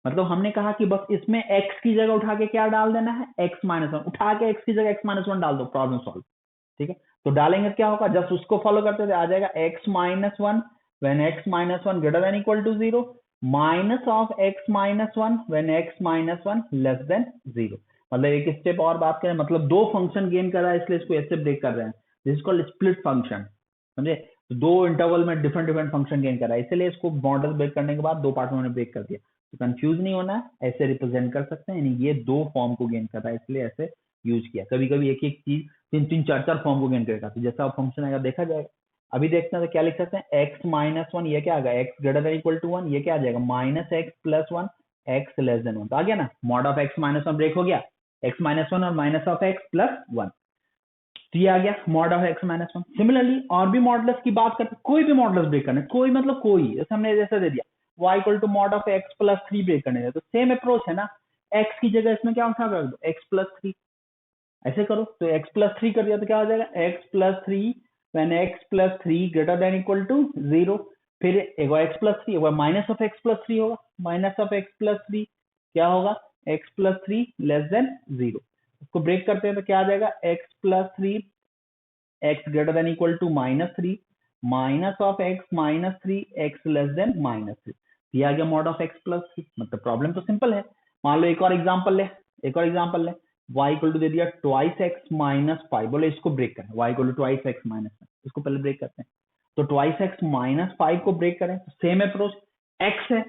मतलब हमने कहा कि बस इसमें x की जगह उठा के क्या डाल देना है, x माइनस वन, उठा के x की जगह x माइनस वन डाल दो, प्रॉब्लम सॉल्व। ठीक है, तो डालेंगे क्या होगा, जस्ट उसको फॉलो करते थे, आ जाएगा x minus one when x minus one greater than equal to zero, minus of x minus one when x minus one less than zero. मतलब एक स्टेप और बात करें, मतलब दो फंक्शन गेन कर रहा है, इसलिए इसको ऐसे ब्रेक कर रहे हैं, this is called split function. समझे, तो दो इंटरवल में डिफरेंट डिफरेंट फंक्शन गेन कर रहा है, इसलिए इसको मॉडल ब्रेक करने के बाद दो पार्ट में ब्रेक कर दिया। तो कंफ्यूज नहीं होना है, ऐसे रिप्रेजेंट कर सकते हैं, यानी ये दो फॉर्म को गेन कर रहा है, इसलिए ऐसे यूज किया। कभी कभी एक एक चीज तीन तीन चार चार फॉर्म को गेन करेगा, तो जैसा फंक्शन आएगा देखा जाएगा। अभी देखते हैं तो क्या लिख सकते हैं, x माइनस वन, ये क्या आ गया x greater than equal to one, ये क्या आ जाएगा minus x plus one x less than one. तो आ गया ना, mod of x minus one break हो गया, x माइनस वन और minus of x plus one, तो ये आ गया mod of x minus one. Similarly और भी मॉडल्स की बात करते, कोई भी मॉडल्स ब्रेक करने, कोई मतलब कोई, जैसे हमने जैसे दे दिया y equal to mod of x plus three break करने, तो सेम अप्रोच है ना, x की जगह इसमें क्या उठा कर दो x प्लस थ्री, ऐसे करो तो x प्लस थ्री कर दिया तो क्या हो जाएगा x plus three when x plus three greater than equal to zero. फिर एक बार x प्लस थ्री, एक बार minus of x plus three होगा, minus of x plus three क्या होगा x plus three less than zero. इसको ब्रेक करते हैं तो क्या आ जाएगा x plus three x greater than equal to minus three, minus of x minus three x less than minus three, ये आ गया mod of x plus three. मतलब प्रॉब्लम तो सिंपल है। मान लो एक और एग्जांपल ले, एक और एग्जांपल ले, y इक्वल टू दे दिया ट्वाइस एक्स माइनस फाइव, बोले इसको ब्रेक करें, y equal to twice x minus five, इसको पहले ब्रेक करते हैं। तो ट्वाइस एक्स माइनस फाइव को ब्रेक करें, तो सेम अप्रोच, x है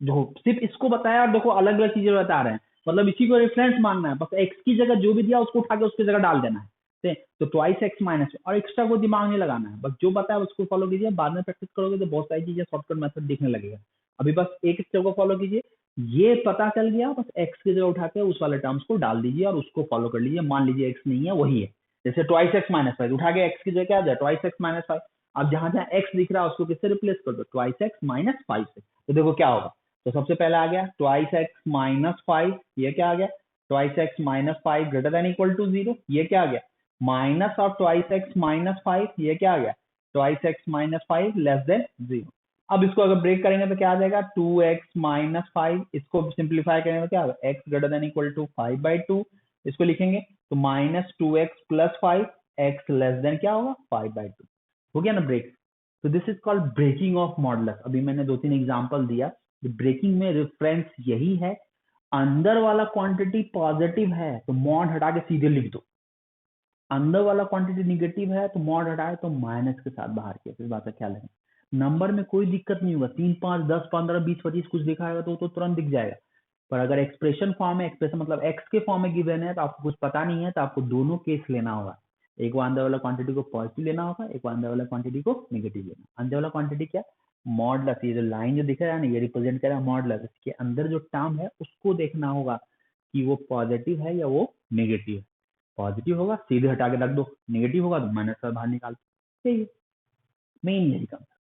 जो सिर्फ इसको बताया और देखो अलग अलग चीजें बता रहे हैं, मतलब इसी को रेफरेंस मानना है, बस x की जगह जो भी दिया उसको उठा के उसकी जगह डाल देना है। तो ट्वाइस एक्स माइनस, और एक्स्ट्रा को दिमाग नहीं लगाना है, बस जो बताया उसको फॉलो कीजिए, बाद में प्रैक्टिस करोगे तो बहुत सारी चीजें शॉर्टकट मेथड दिखने लगेगा। अभी बस एक स्टेप को फॉलो कीजिए, ये पता चल गया, बस एक्स की जगह उठा के उस वाले टर्म्स को डाल दीजिए और उसको फॉलो कर लीजिए। मान लीजिए एक्स नहीं है वही है, जैसे ट्वाइस एक्स माइनस फाइव उठा के एक्स की जगह क्या आ जाए ट्वाइस एक्स माइनस फाइव। अब जहां जहां एक्स दिख रहा है उसको किससे रिप्लेस कर दो, ट्वाइस एक्स माइनस फाइव से। तो देखो क्या होगा, तो सबसे पहले आ गया ट्वाइस एक्स माइनस फाइव, ये क्या आ गया twice x minus five greater than equal to zero, ये क्या आ गया minus of twice x minus five, ये क्या आ गया twice x minus five less than zero. अब इसको अगर ब्रेक करेंगे तो क्या आ जाएगा टू एक्स माइनस फाइव, इसको सिंप्लीफाई करेंगे तो क्या होगा x greater than equal to five by two, इसको लिखेंगे तो minus two x plus five x less then क्या होगा फाइव बाई टू। हो गया ना ब्रेक। तो this is called breaking of modulus. अभी मैंने दो तीन एग्जांपल दिया, ब्रेकिंग में रेफरेंस यही है, अंदर वाला क्वांटिटी पॉजिटिव है तो मॉड हटा के सीधे लिख दो, अंदर वाला क्वांटिटी निगेटिव है तो मॉड हटाए तो माइनस के साथ बाहर किया, इस बात का ख्याल रखें। नंबर में कोई दिक्कत नहीं होगा, 3 5 10 15 20 25 कुछ दिखाएगा तो तुरंत दिख जाएगा। पर अगर एक्सप्रेशन फॉर्म है, एक्सप्रेशन मतलब एक्स के फॉर्म में गिवन है, तो आपको कुछ पता नहीं है तो आपको दोनों केस लेना होगा, एक बार अंदर वाला क्वांटिटी को पॉजिटिव लेना होगा, एक बार अंदर वाला क्वांटिटी को नेगेटिव लेना। अंदर वाला क्वांटिटी क्या मॉडुलस, ये जो लाइन जो दिख रहा है ना ये रिप्रेजेंट कर रहा है मॉडुलस, इसके अंदर जो टर्म है उसको देखना होगा कि वो पॉजिटिव है या वो नेगेटिव है। पॉजिटिव होगा सीधे हटा के रख दो, नेगेटिव होगा तो माइनस का बाहर निकाल दो, यही मेन यही कंसेप्ट।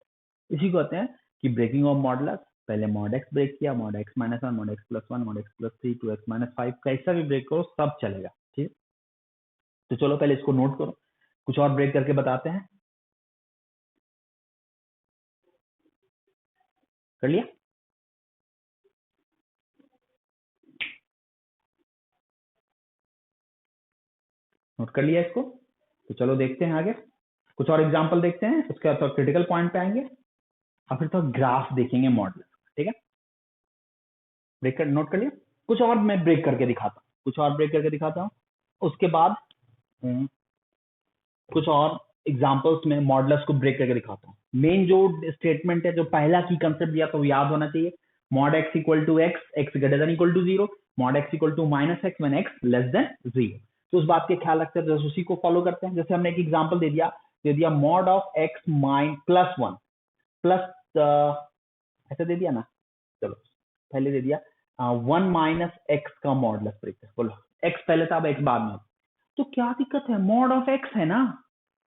इसी को कहते हैं कि ब्रेकिंग ऑफ मॉडुलस। पहले मॉड एक्स ब्रेक किया, mod x minus one, mod x plus one, mod x plus three, two x minus five, कैसा भी ब्रेक करो सब चलेगा। ठीक, तो चलो पहले इसको नोट करो, कुछ और ब्रेक करके बताते हैं। कर लिया, नोट कर लिया इसको, तो चलो देखते हैं आगे, कुछ और एग्जांपल देखते हैं, उसके बाद तो क्रिटिकल पॉइंट पे आएंगे और फिर तो ग्राफ देखेंगे मॉडुलस। ठीक है, ब्रेक कर नोट कर लिया, कुछ और मैं ब्रेक करके दिखाता हूँ, कुछ और ब्रेक करके दिखाता हूँ, उसके बाद कुछ और एग्जांपल्स में मॉडुलस को ब्रेक करके दिखाता हूँ। मेन जो स्टेटमेंट है, जो पहला की कंसेप्ट दिया तो याद होना चाहिए, mod x equal to x, x greater than equal to zero, mod x equal to minus x when x less than zero. तो उस बात के ख्याल रखते हैं, जैसे उसी को फॉलो करते हैं। जैसे हमने एक एग्जांपल दे दिया mod of x mine plus one plus ऐसा दे दिया ना, चलो पहले दे दिया वन माइनस एक्स का मॉडुलस ब्रेक, बोलो एक्स पहले था अब एक्स बाद में, तो क्या दिक्कत है, मॉड ऑफ एक्स है ना,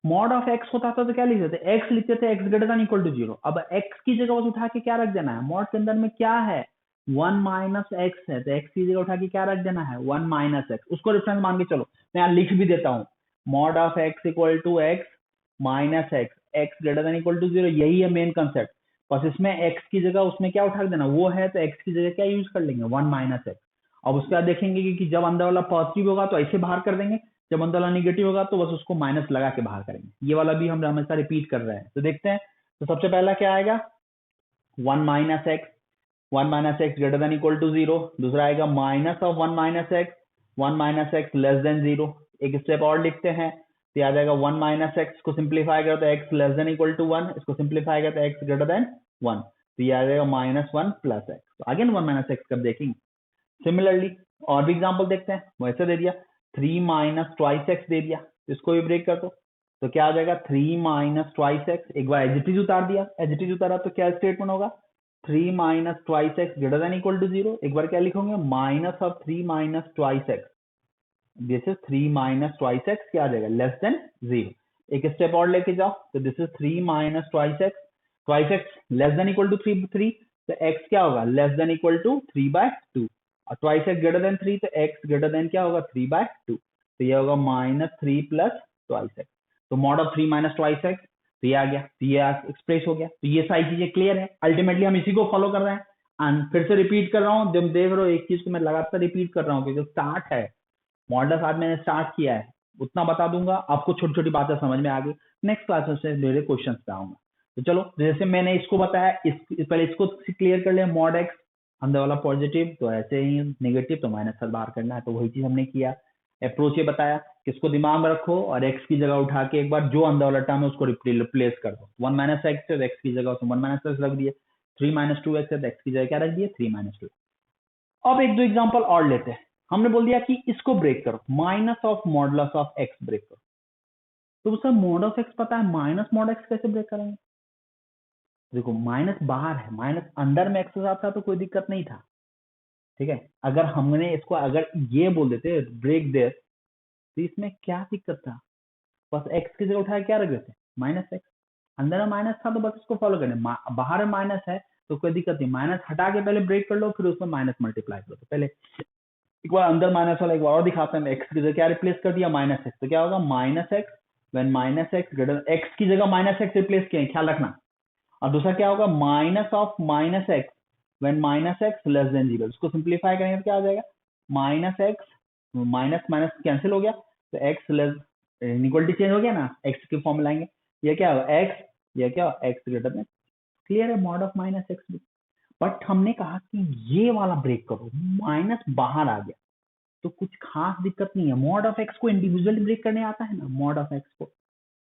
मॉड ऑफ एक्स होता था तो क्या लिखते थे, एक्स लिखते थे x greater than equal to 0। अब एक्स की जगह बस उठा के क्या रख देना है, मॉड के अंदर में क्या है 1 माइनस एक्स है, तो एक्स की जगह उठा के क्या रख देना है 1 माइनस एक्स, उसको रेफरेंस मान के चलो। मैं यहाँ लिख भी देता हूँ, mod of x equal to x minus x, x greater than equal to 0, यही है मेन कंसेप्ट। बस इसमें एक्स की जगह उसमें क्या उठा देना, वो है तो एक्स की जगह क्या यूज कर लेंगे 1 माइनस एक्स। अब उसके बाद देखेंगे कि जब अंदर वाला पॉजिटिव होगा तो ऐसे बाहर कर देंगे, जब अंदर वाला निगेटिव होगा तो बस उसको माइनस लगा के बाहर करेंगे। ये वाला भी हम हमेशा रिपीट कर रहे हैं, तो देखते हैं। तो सबसे पहला क्या आएगा 1 minus x, 1 minus x greater than equal to 0। दूसरा आएगा minus of 1 minus x, 1 minus x less than 0। एक स्टेप और लिखते हैं तो आ जाएगा 1 माइनस एक्स को सिंप्लीफाई करो तो x less than equal to 1, इसको सिंप्लीफाई करो तो एक्स ग्रेटर देन 1, तो ये आ जाएगा माइनस 1 प्लस एक्स। तो अगेन 1 माइनस एक्स कब देखेंगे। सिमिलरली और भी एग्जांपल देखते हैं, वैसे दे दिया 3 माइनस ट्वाइस एक्स दे दिया, तो इसको भी ब्रेक कर दो तो क्या आ जाएगा 3 माइनस ट्वाइस एक्स। एक बार एजिटीज उतार दिया, एजिटीज उतारा तो क्या स्टेटमेंट होगा 3 minus twice x greater than equal to 0। एक बार क्या लिखोगे minus of 3 minus twice x, this is 3 minus twice x, क्या आ जाएगा लेस देन 0। एक स्टेप और लेके जाओ तो this is 3 minus twice x less than equal to 3, तो एक्स क्या होगा लेस देन इक्वल टू 3/2, और ट्वाइस एक्स ग्रेटर देन 3 तो एक्स ग्रेटर देन क्या होगा 3/2, तो ये होगा माइनस 3 प्लस ट्वाइस एक्स। तो mod of 3 minus twice x, तो ये आ गया, तो ये एक्सप्रेस हो गया। तो ये सारी चीजें क्लियर है, अल्टीमेटली हम इसी को फॉलो कर रहे हैं। एंड फिर से रिपीट कर रहा हूँ, जब देख रहे हो एक चीज को मैं लगातार रिपीट कर रहा हूँ क्योंकि स्टार्ट है, मॉडल्स आज मैंने स्टार्ट किया है, उतना बता दूंगा आपको, छोटी छोटी बातें समझ में आ गई। नेक्स्ट क्लास में मेरे क्वेश्चन पे आऊंगा। तो चलो जैसे मैंने इसको बताया, पहले इसको क्लियर कर लिया, मॉड एक्स अंदर वाला पॉजिटिव तो ऐसे ही नेगेटिव तो माइनस से बाहर करना है, तो वही चीज हमने किया। अप्रोच ये बताया कि इसको दिमाग में रखो और एक्स की जगह उठा के एक बार जो अंदर वाला टर्म है उसको रिप्लेस कर दो। 1 माइनस एक्स है, एक्स की जगह उसमें 1 माइनस एक्स रख दिए। 3 माइनस 2x है, एक्स की जगह क्या रख दिए 3 माइनस 2। अब एक दो एग्जांपल और लेते हैं। हमने बोल दिया कि इसको ब्रेक करो, minus of modulus of x break करो, तो सर मॉड ऑफ एक्स पता है, माइनस मॉड एक्स कैसे ब्रेक करेंगे। देखो माइनस बाहर है, माइनस अंदर में एक्स के साथ था तो कोई दिक्कत नहीं था, ठीक है। अगर हमने इसको अगर ये बोल देते ब्रेक देयर तो इसमें क्या दिक्कत था, बस एक्स की जगह उठाया क्या रख देते माइनस एक्स, अंदर में माइनस था तो बस इसको फॉलो करने, बाहर में माइनस है तो कोई दिक्कत नहीं, माइनस हटा के पहले ब्रेक कर लो फिर उसमें माइनस मल्टीप्लाई करो। तो पहले एक बार अंदर माइनस वाला एक बार और दिखाते हैं, एक्स की जगह क्या रिप्लेस कर दिया माइनस एक्स, तो क्या होगा minus x when minus x greater, x की जगह माइनस एक्स रिप्लेस किए, ख्याल रखना। और दूसरा क्या होगा minus of minus x when minus x less than 0, इसको सिंप्लीफाई करेंगे तो क्या आ जाएगा minus x, minus minus cancel हो गया तो एक्स लेस, इक्वलिटी चेंज हो गया ना, एक्स के फॉर्म में लाएंगे, ये क्या होगा एक्स, ये क्या एक्स ग्रेटर देन, क्लियर है मॉड ऑफ माइनस एक्स भी। बट हमने कहा कि ये वाला ब्रेक करो, माइनस बाहर आ गया तो कुछ खास दिक्कत नहीं है। मॉड ऑफ एक्स को इंडिविजुअली ब्रेक करने आता है ना, मॉड ऑफ एक्स को,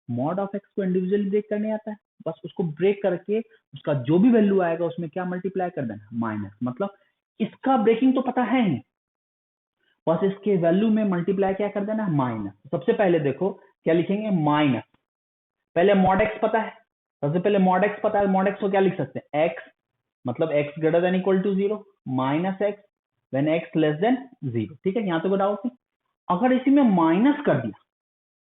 मॉड ऑफ एक्स को इंडिविजुअली ब्रेक करने आता है, बस उसको ब्रेक करके उसका जो भी वैल्यू आएगा उसमें क्या मल्टीप्लाई कर देना माइनस, मतलब इसका ब्रेकिंग तो पता है ही, बस इसके वैल्यू में मल्टीप्लाई क्या कर देना माइनस। सबसे पहले देखो क्या लिखेंगे माइनस, पहले मॉड एक्स पता है, सबसे पहले मॉड एक्स पता है, मॉड एक्स को क्या लिख सकते हैं एक्स, मतलब x greater than equal to 0 minus x when x less than 0, ठीक है, यहाँ तो कोई डाउट नहीं। अगर इसी में माइनस कर दिया,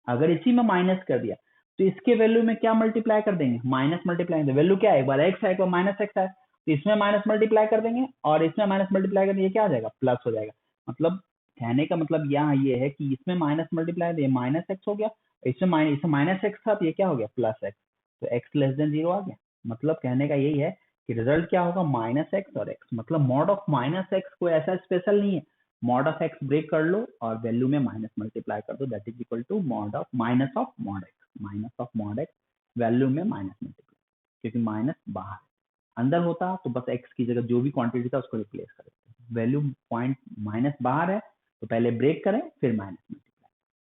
अगर इसी में माइनस कर दिया तो इसके वैल्यू में क्या मल्टीप्लाई कर देंगे माइनस मल्टीप्लाई, वैल्यू क्या है एक बार एक्स है एक बार माइनस एक्स है, तो इसमें माइनस मल्टीप्लाई कर देंगे और इसमें माइनस मल्टीप्लाई कर देंगे, क्या आ जाएगा प्लस हो जाएगा। मतलब कहने का मतलब यहाँ ये है कि इसमें माइनस मल्टीप्लाई ये माइनस एक्स हो गया, इसमें माइनस एक्स था तो ये क्या हो गया प्लस एक्स, तो एक्स लेस देन 0 आ गया। मतलब कहने का यही है कि रिजल्ट क्या होगा माइनस एक्स और एक्स, मतलब मॉड ऑफ माइनस एक्स कोई ऐसा स्पेशल नहीं है, मॉड ऑफ एक्स ब्रेक कर लो और वैल्यू में माइनस मल्टीप्लाई कर दो, that is equal to mod of minus of mod x, minus of mod x value में माइनस मल्टीप्लाई, क्योंकि माइनस बाहर अंदर होता तो बस एक्स की जगह जो भी क्वांटिटी था उसको रिप्लेस कर देते, वैल्यू पॉइंट माइनस बाहर है तो पहले ब्रेक करें फिर माइनस मल्टीप्लाई।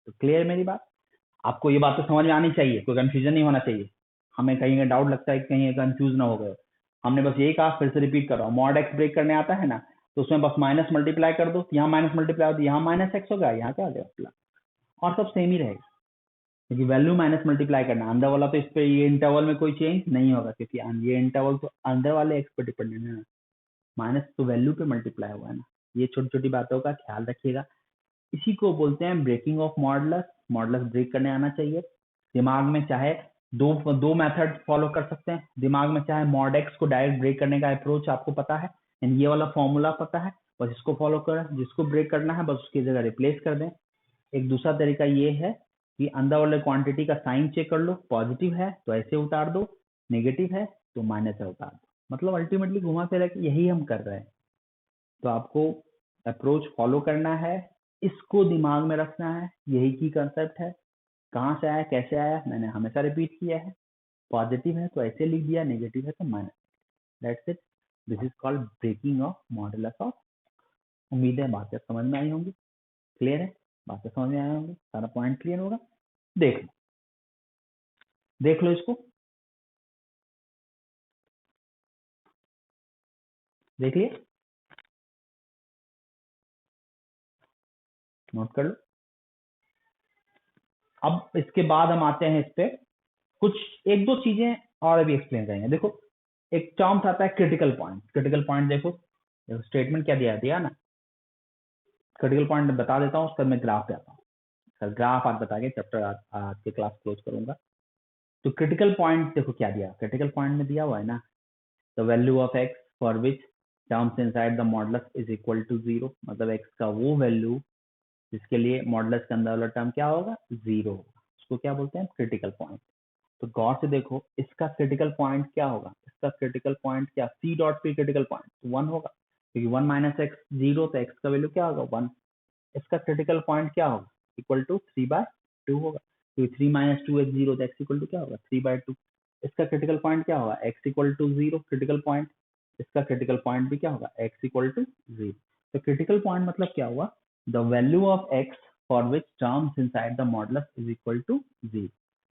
तो क्लियर मेरी बात, आपको ये बात तो समझ में आनी चाहिए, कोई कंफ्यूजन नहीं होना चाहिए, हमें कहीं डाउट लगता है कि कहीं कंफ्यूज ना हो गए। हमने बस यही कहा, फिर से रिपीट कर रहा हूँ, मॉड एक्स ब्रेक करने आता है ना तो उसमें बस माइनस मल्टीप्लाई कर दो, यहाँ माइनस मल्टीप्लाई होती है, यहाँ माइनस एक्स होगा, यहाँ क्या आ जाएगा प्लस, और सब सेम ही रहेगा क्योंकि वैल्यू माइनस मल्टीप्लाई करना अंदर वाला, तो इस पे ये इंटरवल में कोई चेंज नहीं होगा क्योंकि ये इंटरवल तो अंदर वाले एक्स पे डिपेंडेंट है ना, माइनस तो वैल्यू पे मल्टीप्लाई हुआ है ना। ये छोटी छोटी बातों का ख्याल रखिएगा, इसी को बोलते हैं breaking of modulus, modulus break करने आना चाहिए। दिमाग में चाहे दो मेथड फॉलो कर सकते हैं, दिमाग में चाहे मॉड एक्स को डायरेक्ट ब्रेक करने का अप्रोच आपको पता है एंड ये वाला फॉर्मूला पता है, बस इसको फॉलो करें, जिसको ब्रेक करना है बस उसकी जगह रिप्लेस कर दें। एक दूसरा तरीका ये है कि अंदर वाले क्वांटिटी का साइन चेक कर लो, पॉजिटिव है तो ऐसे उतार दो, नेगेटिव है तो माइनस से उतार दो। मतलब अल्टीमेटली घुमा फिरा के यही हम कर रहे हैं। तो आपको अप्रोच फॉलो करना है, इसको दिमाग में रखना है, यही की कंसेप्ट है। कहाँ से आया कैसे आया मैंने हमेशा रिपीट किया है, पॉजिटिव है तो ऐसे लिख दिया, नेगेटिव है तो minus. That's it, this is called breaking of modulus of. उम्मीद है बातें समझ में आई होंगी, क्लियर है, बातें समझ में आई होंगी, सारा पॉइंट क्लियर होगा। देख लो इसको, देख लिए, नोट कर लो। अब इसके बाद हम आते हैं इस पे, कुछ एक दो चीजें और अभी एक्सप्लेन करेंगे। देखो एक टर्म्स आता है क्रिटिकल पॉइंट। क्रिटिकल पॉइंट देखो स्टेटमेंट क्या दिया ना, क्रिटिकल पॉइंट बता देता हूँ, उसका मैं ग्राफ पे आता हूँ। सर ग्राफ आज बता के चैप्टर आज के क्लास क्लोज करूंगा। तो क्रिटिकल पॉइंट देखो क्या दिया, क्रिटिकल पॉइंट में दिया हुआ है ना, the value of x for which terms inside the modulus is equal to 0, मतलब एक्स का वो वैल्यू जिसके लिए मॉडुलस के अंदर वाला टर्म क्या होगा, 0 होगा, उसको क्या बोलते हैं, क्रिटिकल पॉइंट। तो गौर से देखो इसका क्रिटिकल पॉइंट क्या होगा, इसका क्रिटिकल पॉइंट क्या, C dot P critical point 1 होगा, क्योंकि 1 माइनस एक्स 0, तो एक्स का वैल्यू क्या होगा 1। इसका क्रिटिकल पॉइंट क्या होगा, इक्वल टू 3/2 होगा, क्योंकि 3 माइनस 2 एक्स 0, तो एक्स इक्वल टू क्या होगा 3/2। इसका क्रिटिकल पॉइंट क्या होगा, x equal to 0 critical point, इसका क्रिटिकल पॉइंट भी क्या होगा, एक्स इक्वल टू 0। तो क्रिटिकल पॉइंट मतलब क्या हुआ, the value of x for which terms inside the modulus is equal to 0।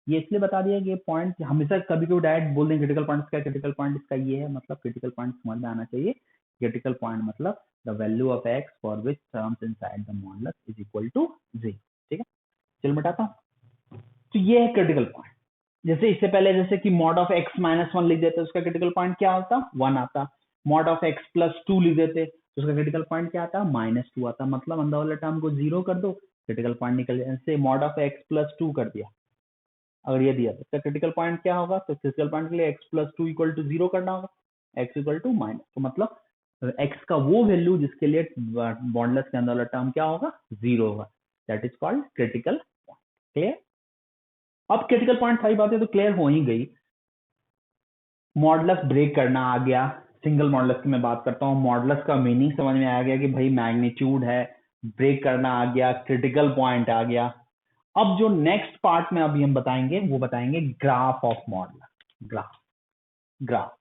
ये इसलिए बता दिया कि ये पॉइंट हमेशा कभी कभी डायरेक्ट बोल दें क्रिटिकल पॉइंट इसका, क्रिटिकल पॉइंट इसका ये है, मतलब क्रिटिकल पॉइंट समझ में आना चाहिए। क्रिटिकल पॉइंट मतलब the value of x for which terms inside the modulus is equal to 0। ठीक है, चलो मिटाता हूँ। तो ये है क्रिटिकल पॉइंट। जैसे इससे पहले जैसे कि मॉड ऑफ एक्स माइनस 1 लिख देते, उसका क्रिटिकल पॉइंट क्या होता, 1 आता। मॉड ऑफ एक्स प्लस 2 लिख देते तो उसका क्रिटिकल पॉइंट क्या आता, -2 आता। मतलब अंदर वाले टर्म को 0 कर दो, क्रिटिकल पॉइंट निकल जाए। जैसे मॉड ऑफ एक्स प्लस 2 कर दिया, अगर ये दिया तो इसका क्रिटिकल पॉइंट क्या होगा, तो क्रिटिकल पॉइंट के लिए एक्स प्लस 2 इक्वल टू 0 करना होगा, एक्स इक्वल टू माइनस, तो मतलब एक्स का वो वैल्यू जिसके लिए मॉडुलस के अंदर वाला टर्म क्या होगा, 0 होगा, that is called critical point. Clear, अब क्रिटिकल पॉइंट सारी बातें तो क्लियर हो ही गई। मॉडुलस ब्रेक करना आ गया, सिंगल मॉडुलस की मैं बात करता हूँ, मॉडुलस का मीनिंग समझ में आ गया कि भाई मैग्नीट्यूड है, ब्रेक करना आ गया, क्रिटिकल पॉइंट आ गया। अब जो नेक्स्ट पार्ट में अभी हम बताएंगे वो बताएंगे graph of modulus. Graph, graph,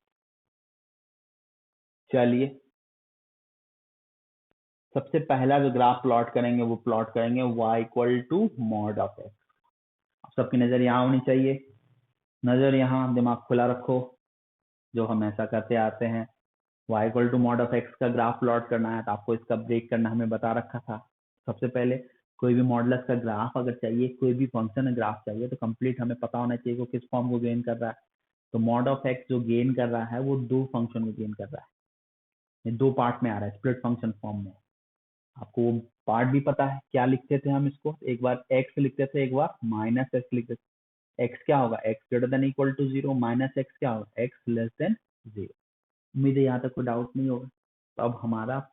चलिए सबसे पहला जो ग्राफ प्लॉट करेंगे वो प्लॉट करेंगे y equal to mod of x. सबकी नजर यहाँ होनी चाहिए, नजर यहाँ, दिमाग खुला रखो, जो हम ऐसा करते आते हैं। y equal to mod of x का ग्राफ प्लॉट करना है तो आपको इसका ब्रेक करना हमें बता रखा था। सबसे पहले कोई भी मॉडुलस का ग्राफ अगर चाहिए, कोई भी फंक्शन का ग्राफ चाहिए, तो कंप्लीट हमें पता होना चाहिए वो किस फॉर्म को गेन कर रहा है। तो मॉड ऑफ एक्स जो गेन कर रहा है वो दो फंक्शन को गेन कर रहा है, दो पार्ट में आ रहा है, स्प्लिट फंक्शन फॉर्म में। आपको वो पार्ट भी पता है, क्या लिखते थे हम इसको, एक बार एक्स लिखते थे, एक बार माइनस एक्स लिखते थे। एक्स क्या होगा, x greater than equal to 0, minus x क्या होगा, एक्स लेस देन 0। उम्मीद है यहाँ तक कोई डाउट नहीं होगा। तो अब हमारा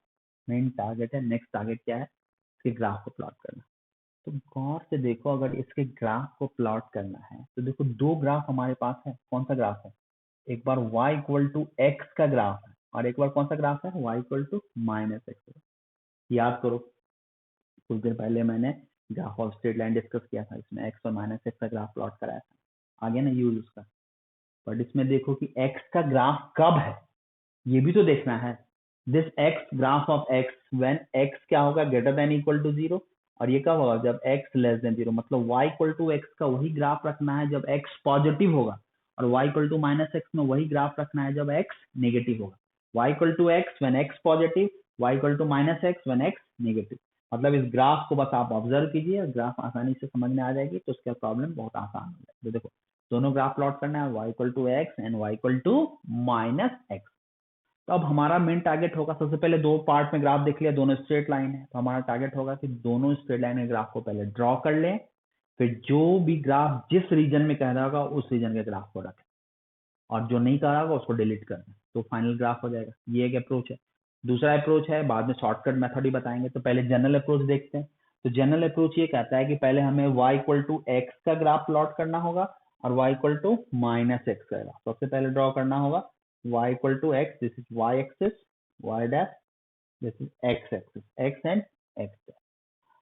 मेन टारगेट है, नेक्स्ट टारगेट क्या है, इसके ग्राफ को प्लॉट करना। तो गौर से देखो, अगर इसके ग्राफ को प्लॉट करना है तो देखो दो ग्राफ हमारे पास है। कौन सा ग्राफ है, एक बार y इक्वल टू एक्स का ग्राफ है, और एक बार कौन सा ग्राफ है, y equal to minus x. याद करो कुछ देर पहले मैंने graph of straight line discuss किया था, इसमें एक्स और माइनस एक्स का ग्राफ प्लॉट कराया था, आगे ना यूज उसका। बट इसमें देखो कि एक्स का ग्राफ कब है, ये भी तो देखना है। This x, graph of x when x क्या होगा, ग्रेटर देन इक्वल टू 0, और ये कब होगा, जब एक्स लेस देन 0। मतलब y इक्वल टू एक्स का वही ग्राफ रखना है जब x पॉजिटिव होगा, और y equal to minus x में वही ग्राफ रखना है जब x नेगेटिव होगा। y equal to x when x positive, y equal to minus x when x negative. मतलब इस ग्राफ को बस आप ऑब्जर्व कीजिए, ग्राफ आसानी से समझ में आ जाएगी, तो उसका प्रॉब्लम बहुत आसान हो जाएगी। तो देखो दोनों ग्राफ प्लॉट करना है, y equal to x and y equal to minus x. तो अब हमारा मेन टारगेट होगा, सबसे पहले दो पार्ट में ग्राफ देख लिया, दोनों स्ट्रेट लाइन है, तो हमारा टारगेट होगा कि दोनों स्ट्रेट लाइन के ग्राफ को पहले ड्रॉ कर लें, फिर जो भी ग्राफ जिस रीजन में कह रहा होगा उस रीजन के ग्राफ को रखें, और जो नहीं कह रहा होगा उसको डिलीट कर दें, तो फाइनल ग्राफ हो जाएगा। ये एक अप्रोच है। दूसरा अप्रोच है, बाद में शॉर्टकट मेथड ही बताएंगे, तो पहले जनरल अप्रोच देखते हैं। तो जनरल अप्रोच ये कहता है कि पहले हमें y इक्वल टू एक्स का ग्राफ प्लॉट करना होगा और y equal to minus x का ग्राफ सबसे पहले ड्रॉ करना होगा। y equal to x, this is y axis, y dash, this is x axis, x and x।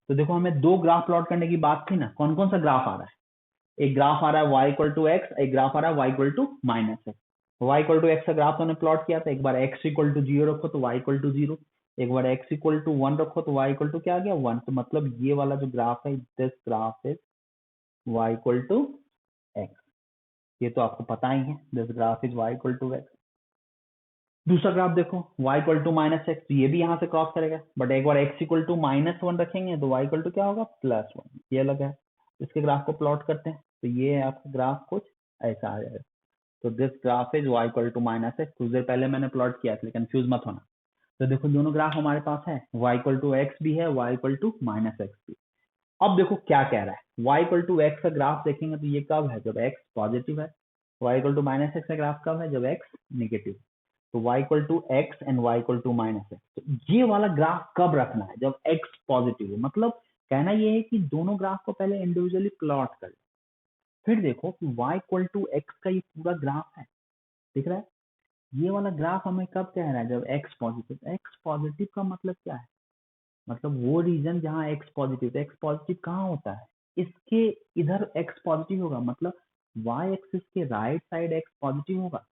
तो देखो हमें दो ग्राफ प्लॉट करने की बात थी ना, कौन कौन सा ग्राफ आ रहा है? एक ग्राफ आ रहा है y इक्वल टू एक्स, एक ग्राफ आ रहा है y equal to minus x. y equal to x का ग्राफ तो हमने प्लॉट किया था, एक बार x इक्वल टू 0 रखो तो y इक्वल टू 0, एक बार x इक्वल टू 1 रखो तो y इक्वल टू क्या आ गया 1। तो मतलब ये वाला जो ग्राफ है, this graph is y equal to x। ये तो आपको पता ही है, this graph is y equal to x। दूसरा ग्राफ देखो y equal to minus x, ये भी यहाँ से क्रॉस करेगा, बट एक बार x इक्वल टू माइनस 1 रखेंगे तो y इक्वल टू क्या होगा प्लस 1, ये अलग है। इसके ग्राफ को प्लॉट करते हैं, तो ये है आपका ग्राफ कुछ ऐसा आ जाएगा। तो this graph is y equal to minus x, कुछ देर पहले मैंने प्लॉट किया था, कंफ्यूज मत होना। तो देखो दोनों ग्राफ हमारे पास है, y इक्वल टू एक्स भी है, y equal to minus x भी। अब देखो क्या कह रहा है, y इक्वल टू एक्स का ग्राफ देखेंगे तो ये कब है, जब x पॉजिटिव है। y equal to minus x का ग्राफ कब है, जब x नेगेटिव। तो y equal to x and y equal to minus x, तो ये वाला ग्राफ कब रखना है, जब x पॉजिटिव है। मतलब कहना ये है कि दोनों ग्राफ को पहले इंडिविजुअली प्लॉट कर, फिर देखो कि y इक्वल टू एक्स का ये पूरा ग्राफ है, दिख रहा है। ये वाला ग्राफ हमें कब कह रहा है, जब x पॉजिटिव। x पॉजिटिव का मतलब क्या है, मतलब वो रीजन जहाँ x पॉजिटिव। x पॉजिटिव कहाँ होता है, इसके इधर x पॉजिटिव होगा, मतलब y एक्सिस के राइट साइड x पॉजिटिव होगा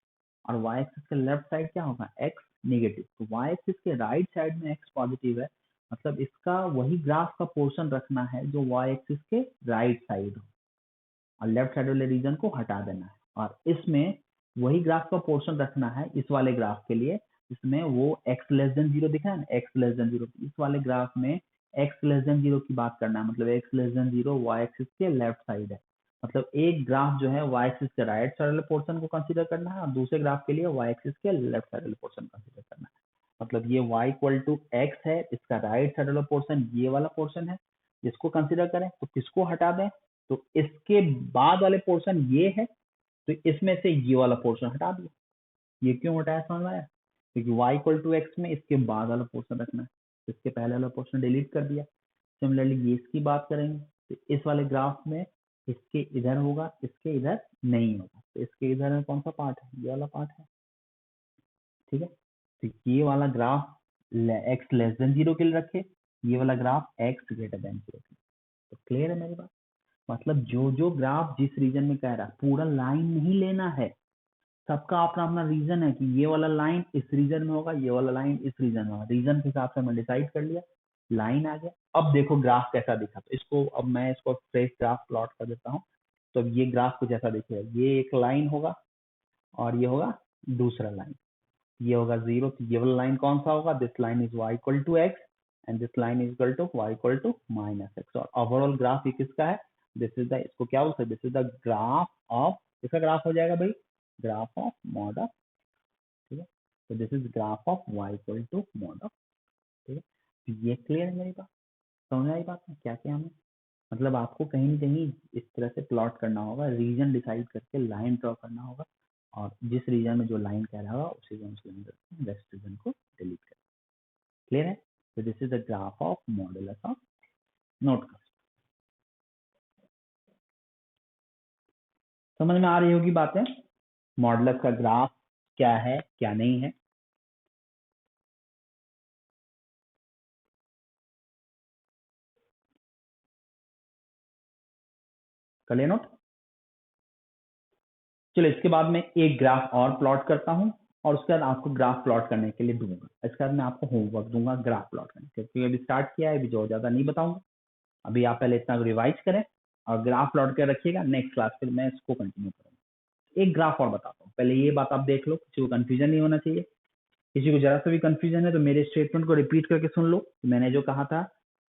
और y एक्सिस के लेफ्ट साइड क्या होगा, x नेगेटिव। तो y एक्सिस के राइट साइड में x पॉजिटिव है, मतलब इसका वही ग्राफ का पोर्शन रखना है जो y एक्सिस के राइट साइड हो, और लेफ्ट साइड वाले रीजन को हटा देना है। और इसमें वही ग्राफ का पोर्शन रखना है इस वाले ग्राफ के लिए, इसमें वो x लेस देन 0 दिखा है ना, x लेस देन 0। इस वाले ग्राफ में x लेस देन 0 की बात करना है, मतलब x less than 0 y axis के लेफ्ट साइड है। मतलब एक ग्राफ जो है y एक्सिस के राइट साइड वाले पोर्शन को कंसीडर करना है और दूसरे ग्राफ के लिए y एक्सिस के लेफ्ट साइड वाले पोर्शन कंसीडर करना है। मतलब ये y इक्वल टू एक्स है, इसका राइट साइड वाला पोर्शन ये वाला पोर्शन है, इसको कंसीडर करें। तो किसको हटा दें, तो इसके बाद वाले पोर्शन ये है, तो इसमें से ये वाला पोर्शन हटा दिया। ये क्यों हटाया समझ में आया, क्योंकि y इक्वल टू एक्स में इसके बाद वाला पोर्शन रखना है, इसके पहले वाला पोर्शन डिलीट कर दिया। सिमिलरली ये इसकी बात करेंगे तो इस वाले ग्राफ में इसके इधर होगा, इसके इधर नहीं होगा। तो इसके इधर में कौन सा पार्ट है, ये वाला पार्ट है, ठीक है। तो ये वाला ग्राफ x लेस देन 0 के लिए रखे, ये वाला ग्राफ x ग्रेटर देन 0 के लिए। तो क्लियर है मेरी बात। मतलब जो जो ग्राफ जिस रीजन में कह रहा है, पूरा लाइन नहीं लेना है, सबका अपना अपना रीजन है कि ये वाला लाइन इस रीजन में होगा, ये वाला लाइन इस रीजन में होगा। रीजन के हिसाब से हमने डिसाइड कर लिया, लाइन आ गया। अब देखो ग्राफ कैसा दिखा, तो इसको अब मैं इसको फ्रेश ग्राफ प्लॉट कर देता हूँ। तो अब ये ग्राफ कुछ ऐसा दिखेगा, ये एक लाइन होगा और ये होगा दूसरा लाइन, ये होगा 0। तो ये वाला लाइन कौन सा होगा, this line is y equal to x and this line is equal to y equal to minus x. और ओवरऑल ग्राफ ये किसका है, दिस इज द, इसको क्या बोलते हैं, this is the graph of, किसका ग्राफ हो जाएगा भाई, ग्राफ ऑफ मॉड ऑफ, ठीक है। तो this is graph of y equal to mod of, ठीक है। तो ये क्लियर है मेरी बात, समझ आई बात में क्या क्या हमें, मतलब आपको कहीं ना कहीं इस तरह से प्लॉट करना होगा, रीजन डिसाइड करके लाइन ड्रॉ करना होगा, और जिस रीजन में जो लाइन कह रहा होगा उस रीजन से रेस्ट रीजन को डिलीट कर। क्लियर है। तो this is the graph of modulus of not cast. समझ में आ रही होगी बातें, मॉडुलस का ग्राफ क्या है क्या नहीं है। कर लिया नोट। चलो इसके बाद मैं एक ग्राफ और प्लॉट करता हूँ और उसके बाद आपको ग्राफ प्लॉट करने के लिए दूंगा। इसके बाद मैं आपको होमवर्क दूंगा ग्राफ प्लॉट करने के, क्योंकि अभी स्टार्ट किया है, अभी जो ज्यादा नहीं बताऊंगा। अभी आप पहले इतना रिवाइज करें और ग्राफ प्लॉट कर रखिएगा, नेक्स्ट क्लास फिर मैं इसको कंटिन्यू करूंगा। एक ग्राफ और बताता हूँ, पहले ये बात आप देख लो, किसी को कंफ्यूजन नहीं होना चाहिए। किसी को जरा सा भी कंफ्यूजन है तो मेरे स्टेटमेंट को रिपीट करके सुन लो। मैंने जो कहा था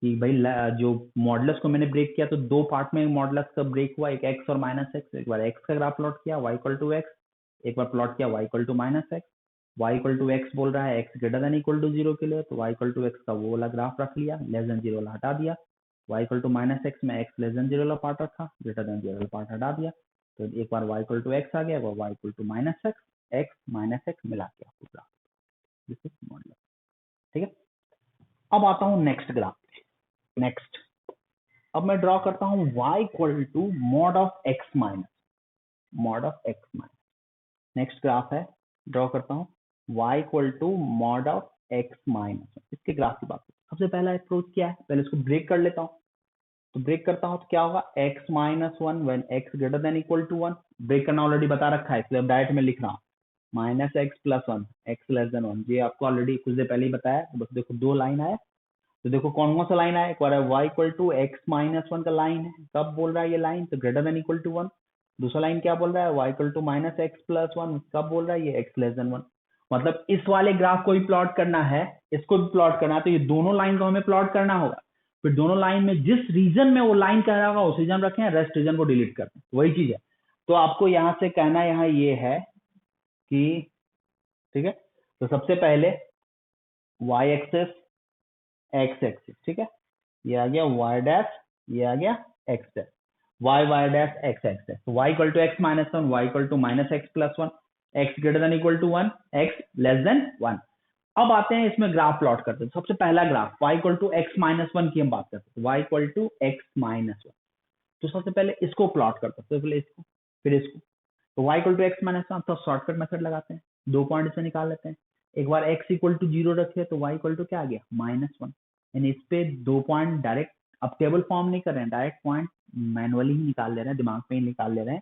कि भाई जो मॉडुलस को मैंने ब्रेक किया, तो दो पार्ट में मॉडुलस का ब्रेक हुआ, एक एक्स और माइनस एक्स। एक बार एक्स का ग्राफ प्लॉट किया y इक्वल टू एक्स, एक बार प्लॉट किया y equal to minus x. y equal to x बोल रहा है x greater than equal to 0 के लिए, तो y इक्वल टू एक्स का वो वाला ग्राफ रख लिया, लेस देन 0 वाला हटा दिया। y equal to minus x में x लेस देन जीरो वाला पार्ट रखा, ग्रेटर देन जीरो वाला पार्ट हटा दिया, तो एक बार y इक्वल टू एक्स आ गया, y equal to minus x minus x मिला के आपको ग्राफ, दिस इज मॉडल। ठीक है, अब आता हूँ नेक्स्ट ग्राफ। नेक्स्ट अब मैं ड्रॉ करता हूँ y equal to mod of x minus, mod of x minus. Next graph है, ड्रॉ करता हूँ y equal to mod of x minus. इसके ग्राफ की बात करते हैं। सबसे पहला अप्रोच क्या है, पहले इसको ब्रेक कर लेता हूँ, तो ब्रेक करता हूँ तो क्या होगा, x minus one when x greater than equal to one. Break करना ऑलरेडी बता रखा है, इसलिए डायरेक्ट में लिख रहा हूँ minus x plus one, x less than one. ये आपको ऑलरेडी कुछ देर पहले ही बताया, तो बस देखो दो लाइन आया, तो देखो कौन कौन सा लाइन आया, एक बार है y equal to x minus one का लाइन है, कब बोल रहा है ये लाइन, तो greater than equal to one. दूसरा लाइन क्या बोल रहा है, y equal to minus x plus one, कब बोल रहा है, ये x लेस देन वन। मतलब इस वाले ग्राफ को भी प्लॉट करना है, इसको भी प्लॉट करना है, तो ये दोनों लाइन को हमें प्लॉट करना होगा। फिर दोनों लाइन में जिस रीजन में वो लाइन कह रहा होगा उस रीजन रखें, रेस्ट रीजन को डिलीट करते हैं, वही चीज है। तो आपको यहाँ से कहना यहाँ ये है कि, ठीक है, तो सबसे पहले y एक्सेस x एक्सिस, ठीक है, ये आ गया y डैश, ये आ गया x dash, y dash x axis, तो y equal to x minus one, y equal to minus x plus one, x greater than equal to one, x less than one. अब आते हैं इसमें ग्राफ प्लॉट करते हैं। सबसे पहला graph y equal to x minus one की हम बात करते हैं, y equal to x minus one. तो सबसे पहले इसको प्लॉट करते हैं, पहले इसको फिर इसको। तो y equal to x minus one, तो शॉर्टकट मेथड लगाते हैं, दो पॉइंट से निकाल लेते हैं। एक बार x इक्वल टू जीरो रखे तो y इक्वल टू क्या आ गया, माइनस वन। यानी इस पे दो पॉइंट डायरेक्ट, अब टेबल फॉर्म नहीं कर रहे हैं, डायरेक्ट पॉइंट मैनुअली ही निकाल ले रहे हैं, दिमाग में ही निकाल ले रहे हैं।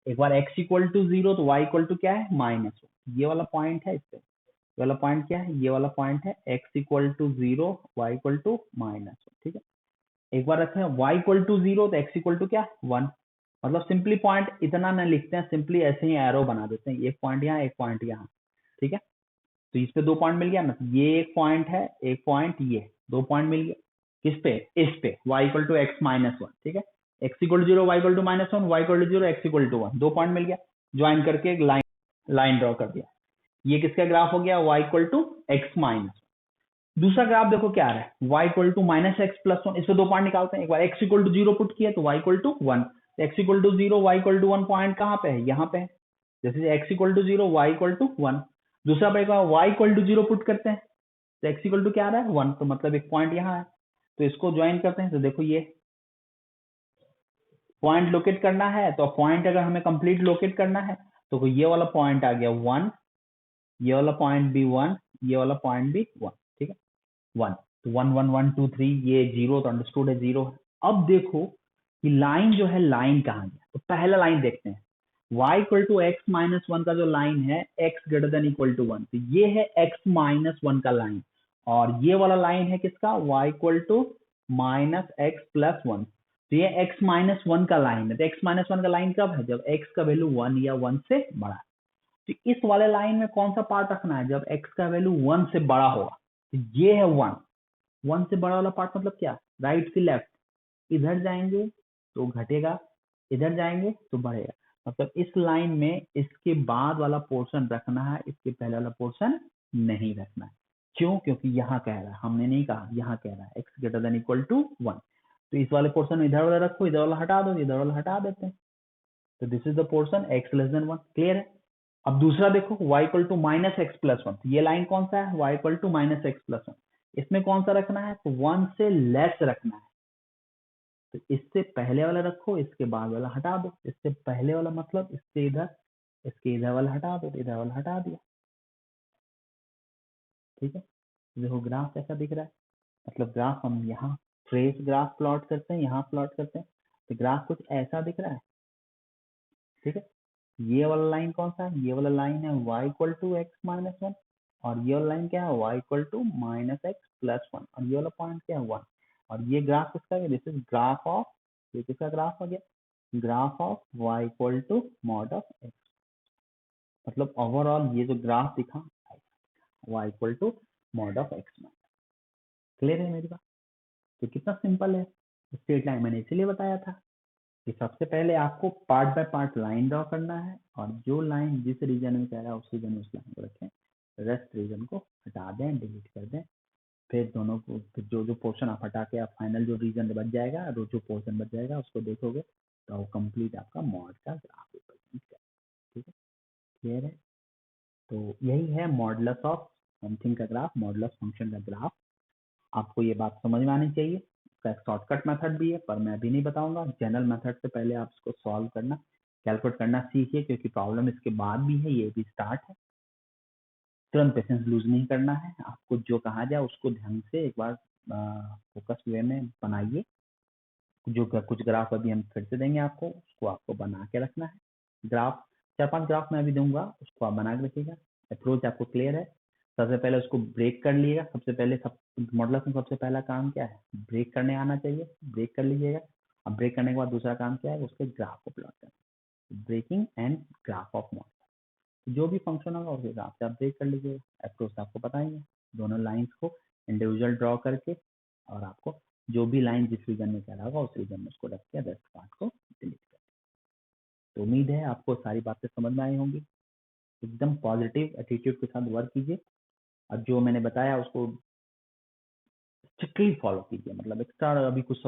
एक बार x इक्वल टू जीरो तो y इक्वल टू क्या है, माइनस वन। ये वाला पॉइंट है, इस पे ये वाला पॉइंट क्या है, ये वाला पॉइंट है x equal to zero, y equal to minus one. ठीक है, एक बार रखे y इक्वल टू जीरो तो x इक्वल टू क्या, वन। मतलब सिंपली पॉइंट इतना न लिखते हैं, सिंपली ऐसे ही एरो बना देते हैं, एक पॉइंट यहाँ एक पॉइंट यहाँ। ठीक है, तो इस पे दो पॉइंट मिल गया ना, ये एक पॉइंट है, एक पॉइंट, ये दो पॉइंट मिल गया किस पे, इस पे y equal to x minus one. ठीक है, x equal to zero, y equal to minus one, y equal to zero, x equal to one, दो पॉइंट मिल गया, ज्वाइन करके एक लाइन ड्रॉ कर दिया। ये किसका ग्राफ हो गया, y equal to x minus. दूसरा ग्राफ देखो क्या आ रहा है, y equal to minus x plus one. इससे दो पॉइंट निकालते हैं, एक बार x equal to zero put किया तो y equal to one, x equal to zero, y equal to one point कहाँ पे है, यहाँ पे है। जैसे x equal to zero, y equal to one. दूसरा पे y equal to zero put करते हैं तो x इक्वल टू क्या आ रहा है, वन, तो मतलब एक पॉइंट यहाँ है, तो इसको ज्वाइन करते हैं। तो देखो ये पॉइंट लोकेट करना है, तो पॉइंट अगर हमें कंप्लीट लोकेट करना है तो ये वाला पॉइंट आ गया वन, ये वाला पॉइंट भी वन, ये वाला पॉइंट भी वन। ठीक है, वन, तो one one one two three, ये जीरो तो अंडरस्टूड है, जीरो है। अब देखो कि लाइन जो है, लाइन कहाँ गया, तो पहला लाइन देखते हैं, y equal to x minus one का जो लाइन है, x greater than equal to one, तो ये है x माइनस वन का लाइन, और ये वाला लाइन है किसका, y equal to minus x plus one, तो ये x माइनस वन का लाइन है। तो x माइनस वन का लाइन कब है, जब x का वैल्यू वन या वन से बड़ा है। तो इस वाले लाइन में कौन सा पार्ट रखना है, जब x का वैल्यू वन से बड़ा होगा, तो ये है वन, वन से बड़ा वाला पार्ट मतलब क्या, राइट से लेफ्ट, इधर जाएंगे तो घटेगा, इधर जाएंगे तो बढ़ेगा। मतलब इस लाइन में इसके बाद वाला पोर्शन रखना है, इसके पहले वाला पोर्शन नहीं रखना है। क्यों, क्योंकि यहाँ कह रहा है, हमने नहीं कहा, यहाँ कह रहा है x greater than equal to one, तो इस वाले पोर्शन में इधर वाला रखो, इधर वाला हटा दो, इधर वाला हटा देते हैं, तो this is the portion x less than one. Clear है। अब दूसरा देखो y equal to minus x plus one, ये लाइन कौन सा है, y equal to minus x plus one, इसमें कौन सा रखना है, तो वन से लेस रखना है, तो इससे पहले वाला रखो, इसके बाद वाला हटा दो। इससे पहले वाला मतलब इससे इधर, इसके इधर वाला हटा दो, इधर वाला हटा दिया। ठीक है, देखो ग्राफ कैसा दिख रहा है, मतलब ग्राफ हम यहाँ फ्रेश ग्राफ प्लॉट करते हैं, यहाँ प्लॉट करते हैं, तो ग्राफ कुछ ऐसा दिख रहा है। ठीक है, ये वाला लाइन कौन सा है, ये वाला लाइन है y equal to x minus one, और ये वाला लाइन क्या है, y equal to minus x plus one, और ये वाला पॉइंट क्या है, वन। और ये ग्राफ किसका है, दिस इज ग्राफ ऑफ, ये किसका ग्राफ हो गया, graph of y equal to mod of x। मतलब ओवरऑल ये जो ग्राफ दिखा, y equal to mod of x। Clear है मेरी बात। तो कितना सिंपल है, स्ट्रेट लाइन मैंने इसीलिए बताया था कि सबसे पहले आपको part by part line draw करना है, और जो लाइन जिस रीजन में कह रहा है उस रीजन में उस लाइन को रखें, रेस्ट रीजन को हटा दें, डिलीट कर दें, फिर दोनों को फिर जो पोर्शन आप हटा के आप फाइनल जो रीजन बच जाएगा, जो पोर्शन बच जाएगा उसको देखोगे तो वो कंप्लीट आपका मॉड का ग्राफ रिप्रेजेंट करेगा। ठीक है, क्लियर है? तो यही है मॉडुलस ऑफ समथिंग का ग्राफ, मॉडुलस फंक्शन का ग्राफ। आपको ये बात समझ में आनी चाहिए। इसका एक शॉर्टकट मेथड भी है पर मैं अभी नहीं बताऊंगा। जनरल मेथड से पहले आप इसको सॉल्व करना, कैलकुलेट करना सीखिए, क्योंकि प्रॉब्लम इसके बाद भी है, ये भी स्टार्ट है। तुरंत पेशेंस लूज नहीं करना है। आपको जो कहा जाए उसको ध्यान से एक बार फोकस वे में बनाइए। जो कुछ ग्राफ अभी हम फिर से देंगे आपको, उसको आपको बना के रखना है। ग्राफ 4-5 ग्राफ मैं अभी दूंगा, उसको आप बना के रखिएगा। अप्रोच आपको क्लियर है? सबसे पहले उसको ब्रेक कर लिएगा। सबसे पहले मॉडुलस में सबसे पहला काम क्या है? ब्रेक करने आना चाहिए, ब्रेक कर लीजिएगा। अब ब्रेक करने के बाद दूसरा काम क्या है? उसके ग्राफ को प्लॉट करना, breaking and graph of modulus. जो भी फंक्शन होगा उसके हिसाब से आप ब्रेक कर लीजिएगा। अप्रोच आपको पता ही है, दोनों लाइंस को इंडिविजुअल ड्रॉ करके, और आपको जो भी लाइन जिस रीजन में कह रहा होगा उस रीजन में उसको रख के रेस्ट पार्ट को डिलीट कर। तो उम्मीद है आपको सारी बातें समझ में आई होंगी। एकदम पॉजिटिव एटीट्यूड के साथ वर्क कीजिए और जो मैंने बताया उसको स्ट्रिक्टली फॉलो कीजिए। मतलब एक्स्ट्रा अभी कुछ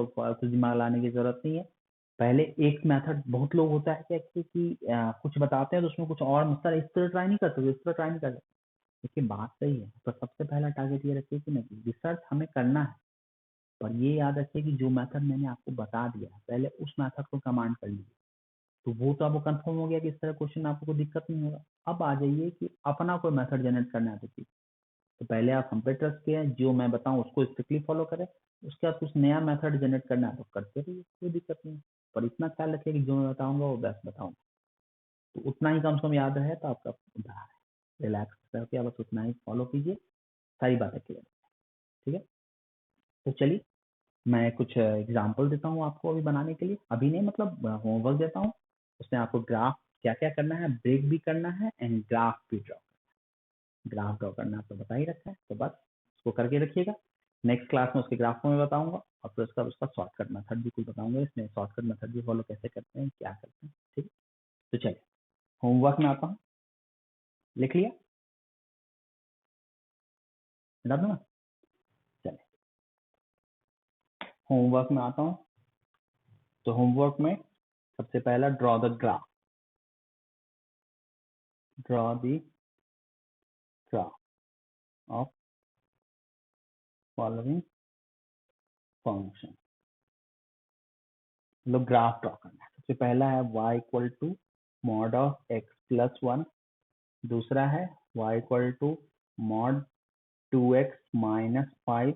दिमाग लाने की जरूरत नहीं है। पहले एक मेथड, बहुत लोग होता है कि कुछ बताते हैं तो उसमें कुछ और सर इस तरह ट्राई नहीं कर सकते, इस तरह ट्राई नहीं कर सकते। देखिए बात सही है, तो सबसे पहला टारगेट ये रखिए कि नहीं, रिसर्च हमें करना है, पर ये याद रखिए कि जो मेथड मैंने आपको बता दिया पहले उस मेथड को कमांड कर लीजिए। तो वो तो आपको कंफर्म हो गया कि इस तरह क्वेश्चन आपको कोई दिक्कत नहीं होगा। अब आ जाइए कि अपना कोई मेथड जनरेट करना है तो पहले आप हम पे ट्रस्ट किए, जो मैं बताऊं उसको स्ट्रिक्टली फॉलो करें। उसके बाद कुछ नया मेथड जनरेट करना है तो करते रहिए, कोई दिक्कत नहीं। पर इतना ख्याल रखिए कि जो मैं बताऊंगा वो बेस्ट बताऊंगा, तो उतना ही कम से कम याद रहे तो आपका उधार है। रिलैक्स करके बस उतना ही फॉलो कीजिए, सारी बातें क्लियर। ठीक है, तो चलिए मैं कुछ एग्जाम्पल देता हूँ आपको अभी बनाने के लिए। अभी नहीं, मतलब होमवर्क देता हूँ, उसमें आपको ग्राफ क्या क्या करना है, ब्रेक भी करना है एंड ग्राफ भी ड्रॉ। ग्राफ ड्रॉ करना आपको बता ही रखा है, तो बस उसको करके रखिएगा। नेक्स्ट क्लास में उसके ग्राफ को मैं बताऊंगा और फिर उसका शॉर्टकट मेथड भी कुछ बताऊंगा। इसमें शॉर्टकट मेथड भी फॉलो कैसे करते हैं, क्या करते हैं। ठीक है, तो चलिए होमवर्क में आता हूँ। लिख लिया? बता दूँ? चलिए होमवर्क में आता हूँ। तो होमवर्क में सबसे पहला draw the graph, draw the graph of following function. मतलब ग्राफ ड्रॉ करना है। सबसे पहला है y equal to mod of x plus 1, दूसरा है y equal to mod 2x minus 5,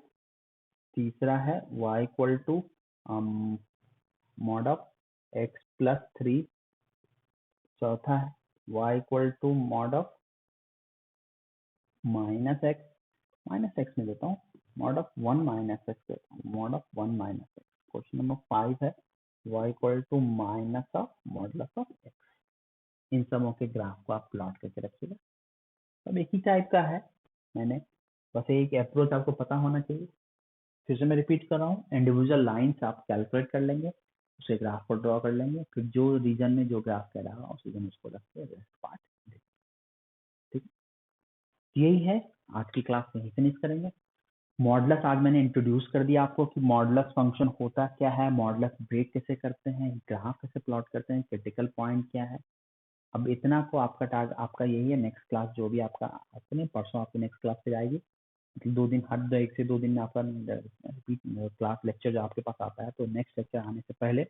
तीसरा है y equal to mod of x plus 3, चौथा है y equal to mod of minus x में देता हूँ, मॉड ऑफ 1 माइनस एक्स देता हूँ, mod of 1 minus x. Question number 5 है y equal to minus of modulus of x। इन सबों के ग्राफ को आप प्लॉट करके रखिएगा। सब एक ही टाइप का है, मैंने बस एक अप्रोच आपको पता होना चाहिए। फिर से मैं रिपीट कर रहा हूँ, इंडिविजुअल लाइंस आप कैलकुलेट कर लेंगे, उसे ग्राफ को ड्रॉ कर लेंगे, फिर जो रीजन में जो ग्राफ कह रहा है उस रीजन उसको रख के रेस्ट पार्ट। ठीक, यही है आज की क्लास में ही फिनिश करेंगे। मॉडुलस आज मैंने इंट्रोड्यूस कर दिया आपको कि मॉडुलस फंक्शन होता क्या है, मॉडुलस ब्रेक कैसे करते हैं, ग्राफ कैसे प्लॉट करते हैं, क्रिटिकल पॉइंट क्या है। अब इतना को आपका यही है। नेक्स्ट क्लास जो भी आपका अपने परसों आपकी नेक्स्ट क्लास से आएगी, मतलब 2 दिन, हर 1 से 2 दिन में आपका रिपीट क्लास लेक्चर जो आपके पास आता है, तो नेक्स्ट लेक्चर आने से पहले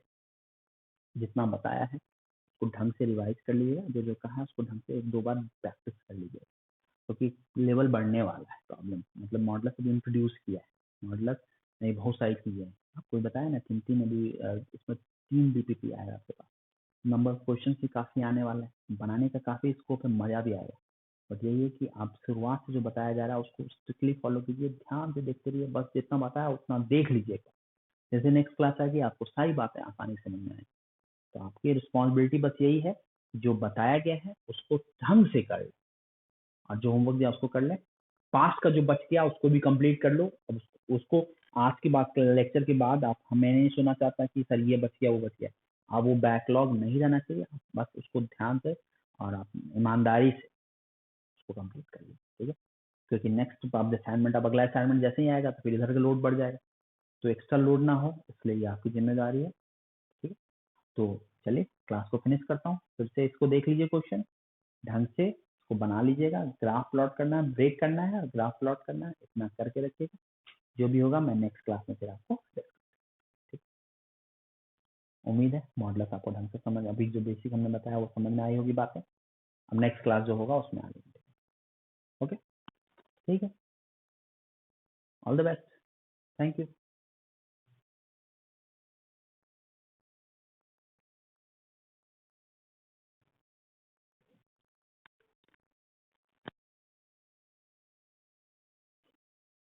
जितना बताया है उसको ढंग से रिवाइज कर लीजिएगा। जो जो कहा है उसको ढंग से 1-2 बार प्रैक्टिस कर लीजिएगा, क्योंकि लेवल बढ़ने वाला है। प्रॉब्लम मतलब मॉडुलस अभी इंट्रोड्यूस किया है, मॉडुलस नहीं बहुत सारी चीज़ें हैं। आपको बताया ना, थिंकिंग में भी इसमें 3 बीपीपी आएगा आपके पास। नंबर ऑफ क्वेश्चन भी काफ़ी आने वाले हैं, बनाने का काफ़ी स्कोप है, मज़ा भी आएगा। बट यही है कि आप शुरुआत से जो बताया जा रहा है उसको स्ट्रिक्टली फॉलो कीजिए, ध्यान से देखते रहिए। बस जितना बताया उतना देख लीजिएगा। जैसे नेक्स्ट क्लास आएगी आपको सारी बातें आसानी से समझ में आएगी। तो आपकी रिस्पॉन्सिबिलिटी बस यही है, जो बताया गया है उसको ढंग से कर लो, और जो होमवर्क दिया उसको कर लें। पास्ट का जो बच गया उसको भी कंप्लीट कर लो। अब उसको आज की बात, लेक्चर के बाद आप, मैं नहीं सुनना चाहता कि सर ये बच गया वो बच गया। अब वो बैकलॉग नहीं रहना चाहिए, बस उसको ध्यान से और आप ईमानदारी से उसको कंप्लीट कर लीजिए। ठीक है, क्योंकि नेक्स्ट अब असाइनमेंट, अब अगला असाइनमेंट जैसे ही आएगा तो फिर इधर का लोड बढ़ जाएगा, तो एक्स्ट्रा लोड ना हो इसलिए ये आपकी जिम्मेदारी है। ठीक है, तो चलिए क्लास को फिनिश करता हूँ। फिर से इसको देख लीजिए, क्वेश्चन ढंग से इसको बना लीजिएगा, ग्राफ प्लॉट करना है, ब्रेक करना है और ग्राफ प्लॉट करना है, इतना करके रखिएगा। जो भी होगा मैं नेक्स्ट क्लास में फिर आपको, ठीक, उम्मीद है मॉडल्स आपको ढंग से समझ, अभी जो बेसिक हमने बताया वो समझ में आई होगी बातें। अब नेक्स्ट क्लास जो होगा उसमें आगे, ओके, ठीक है, all the best, thank you.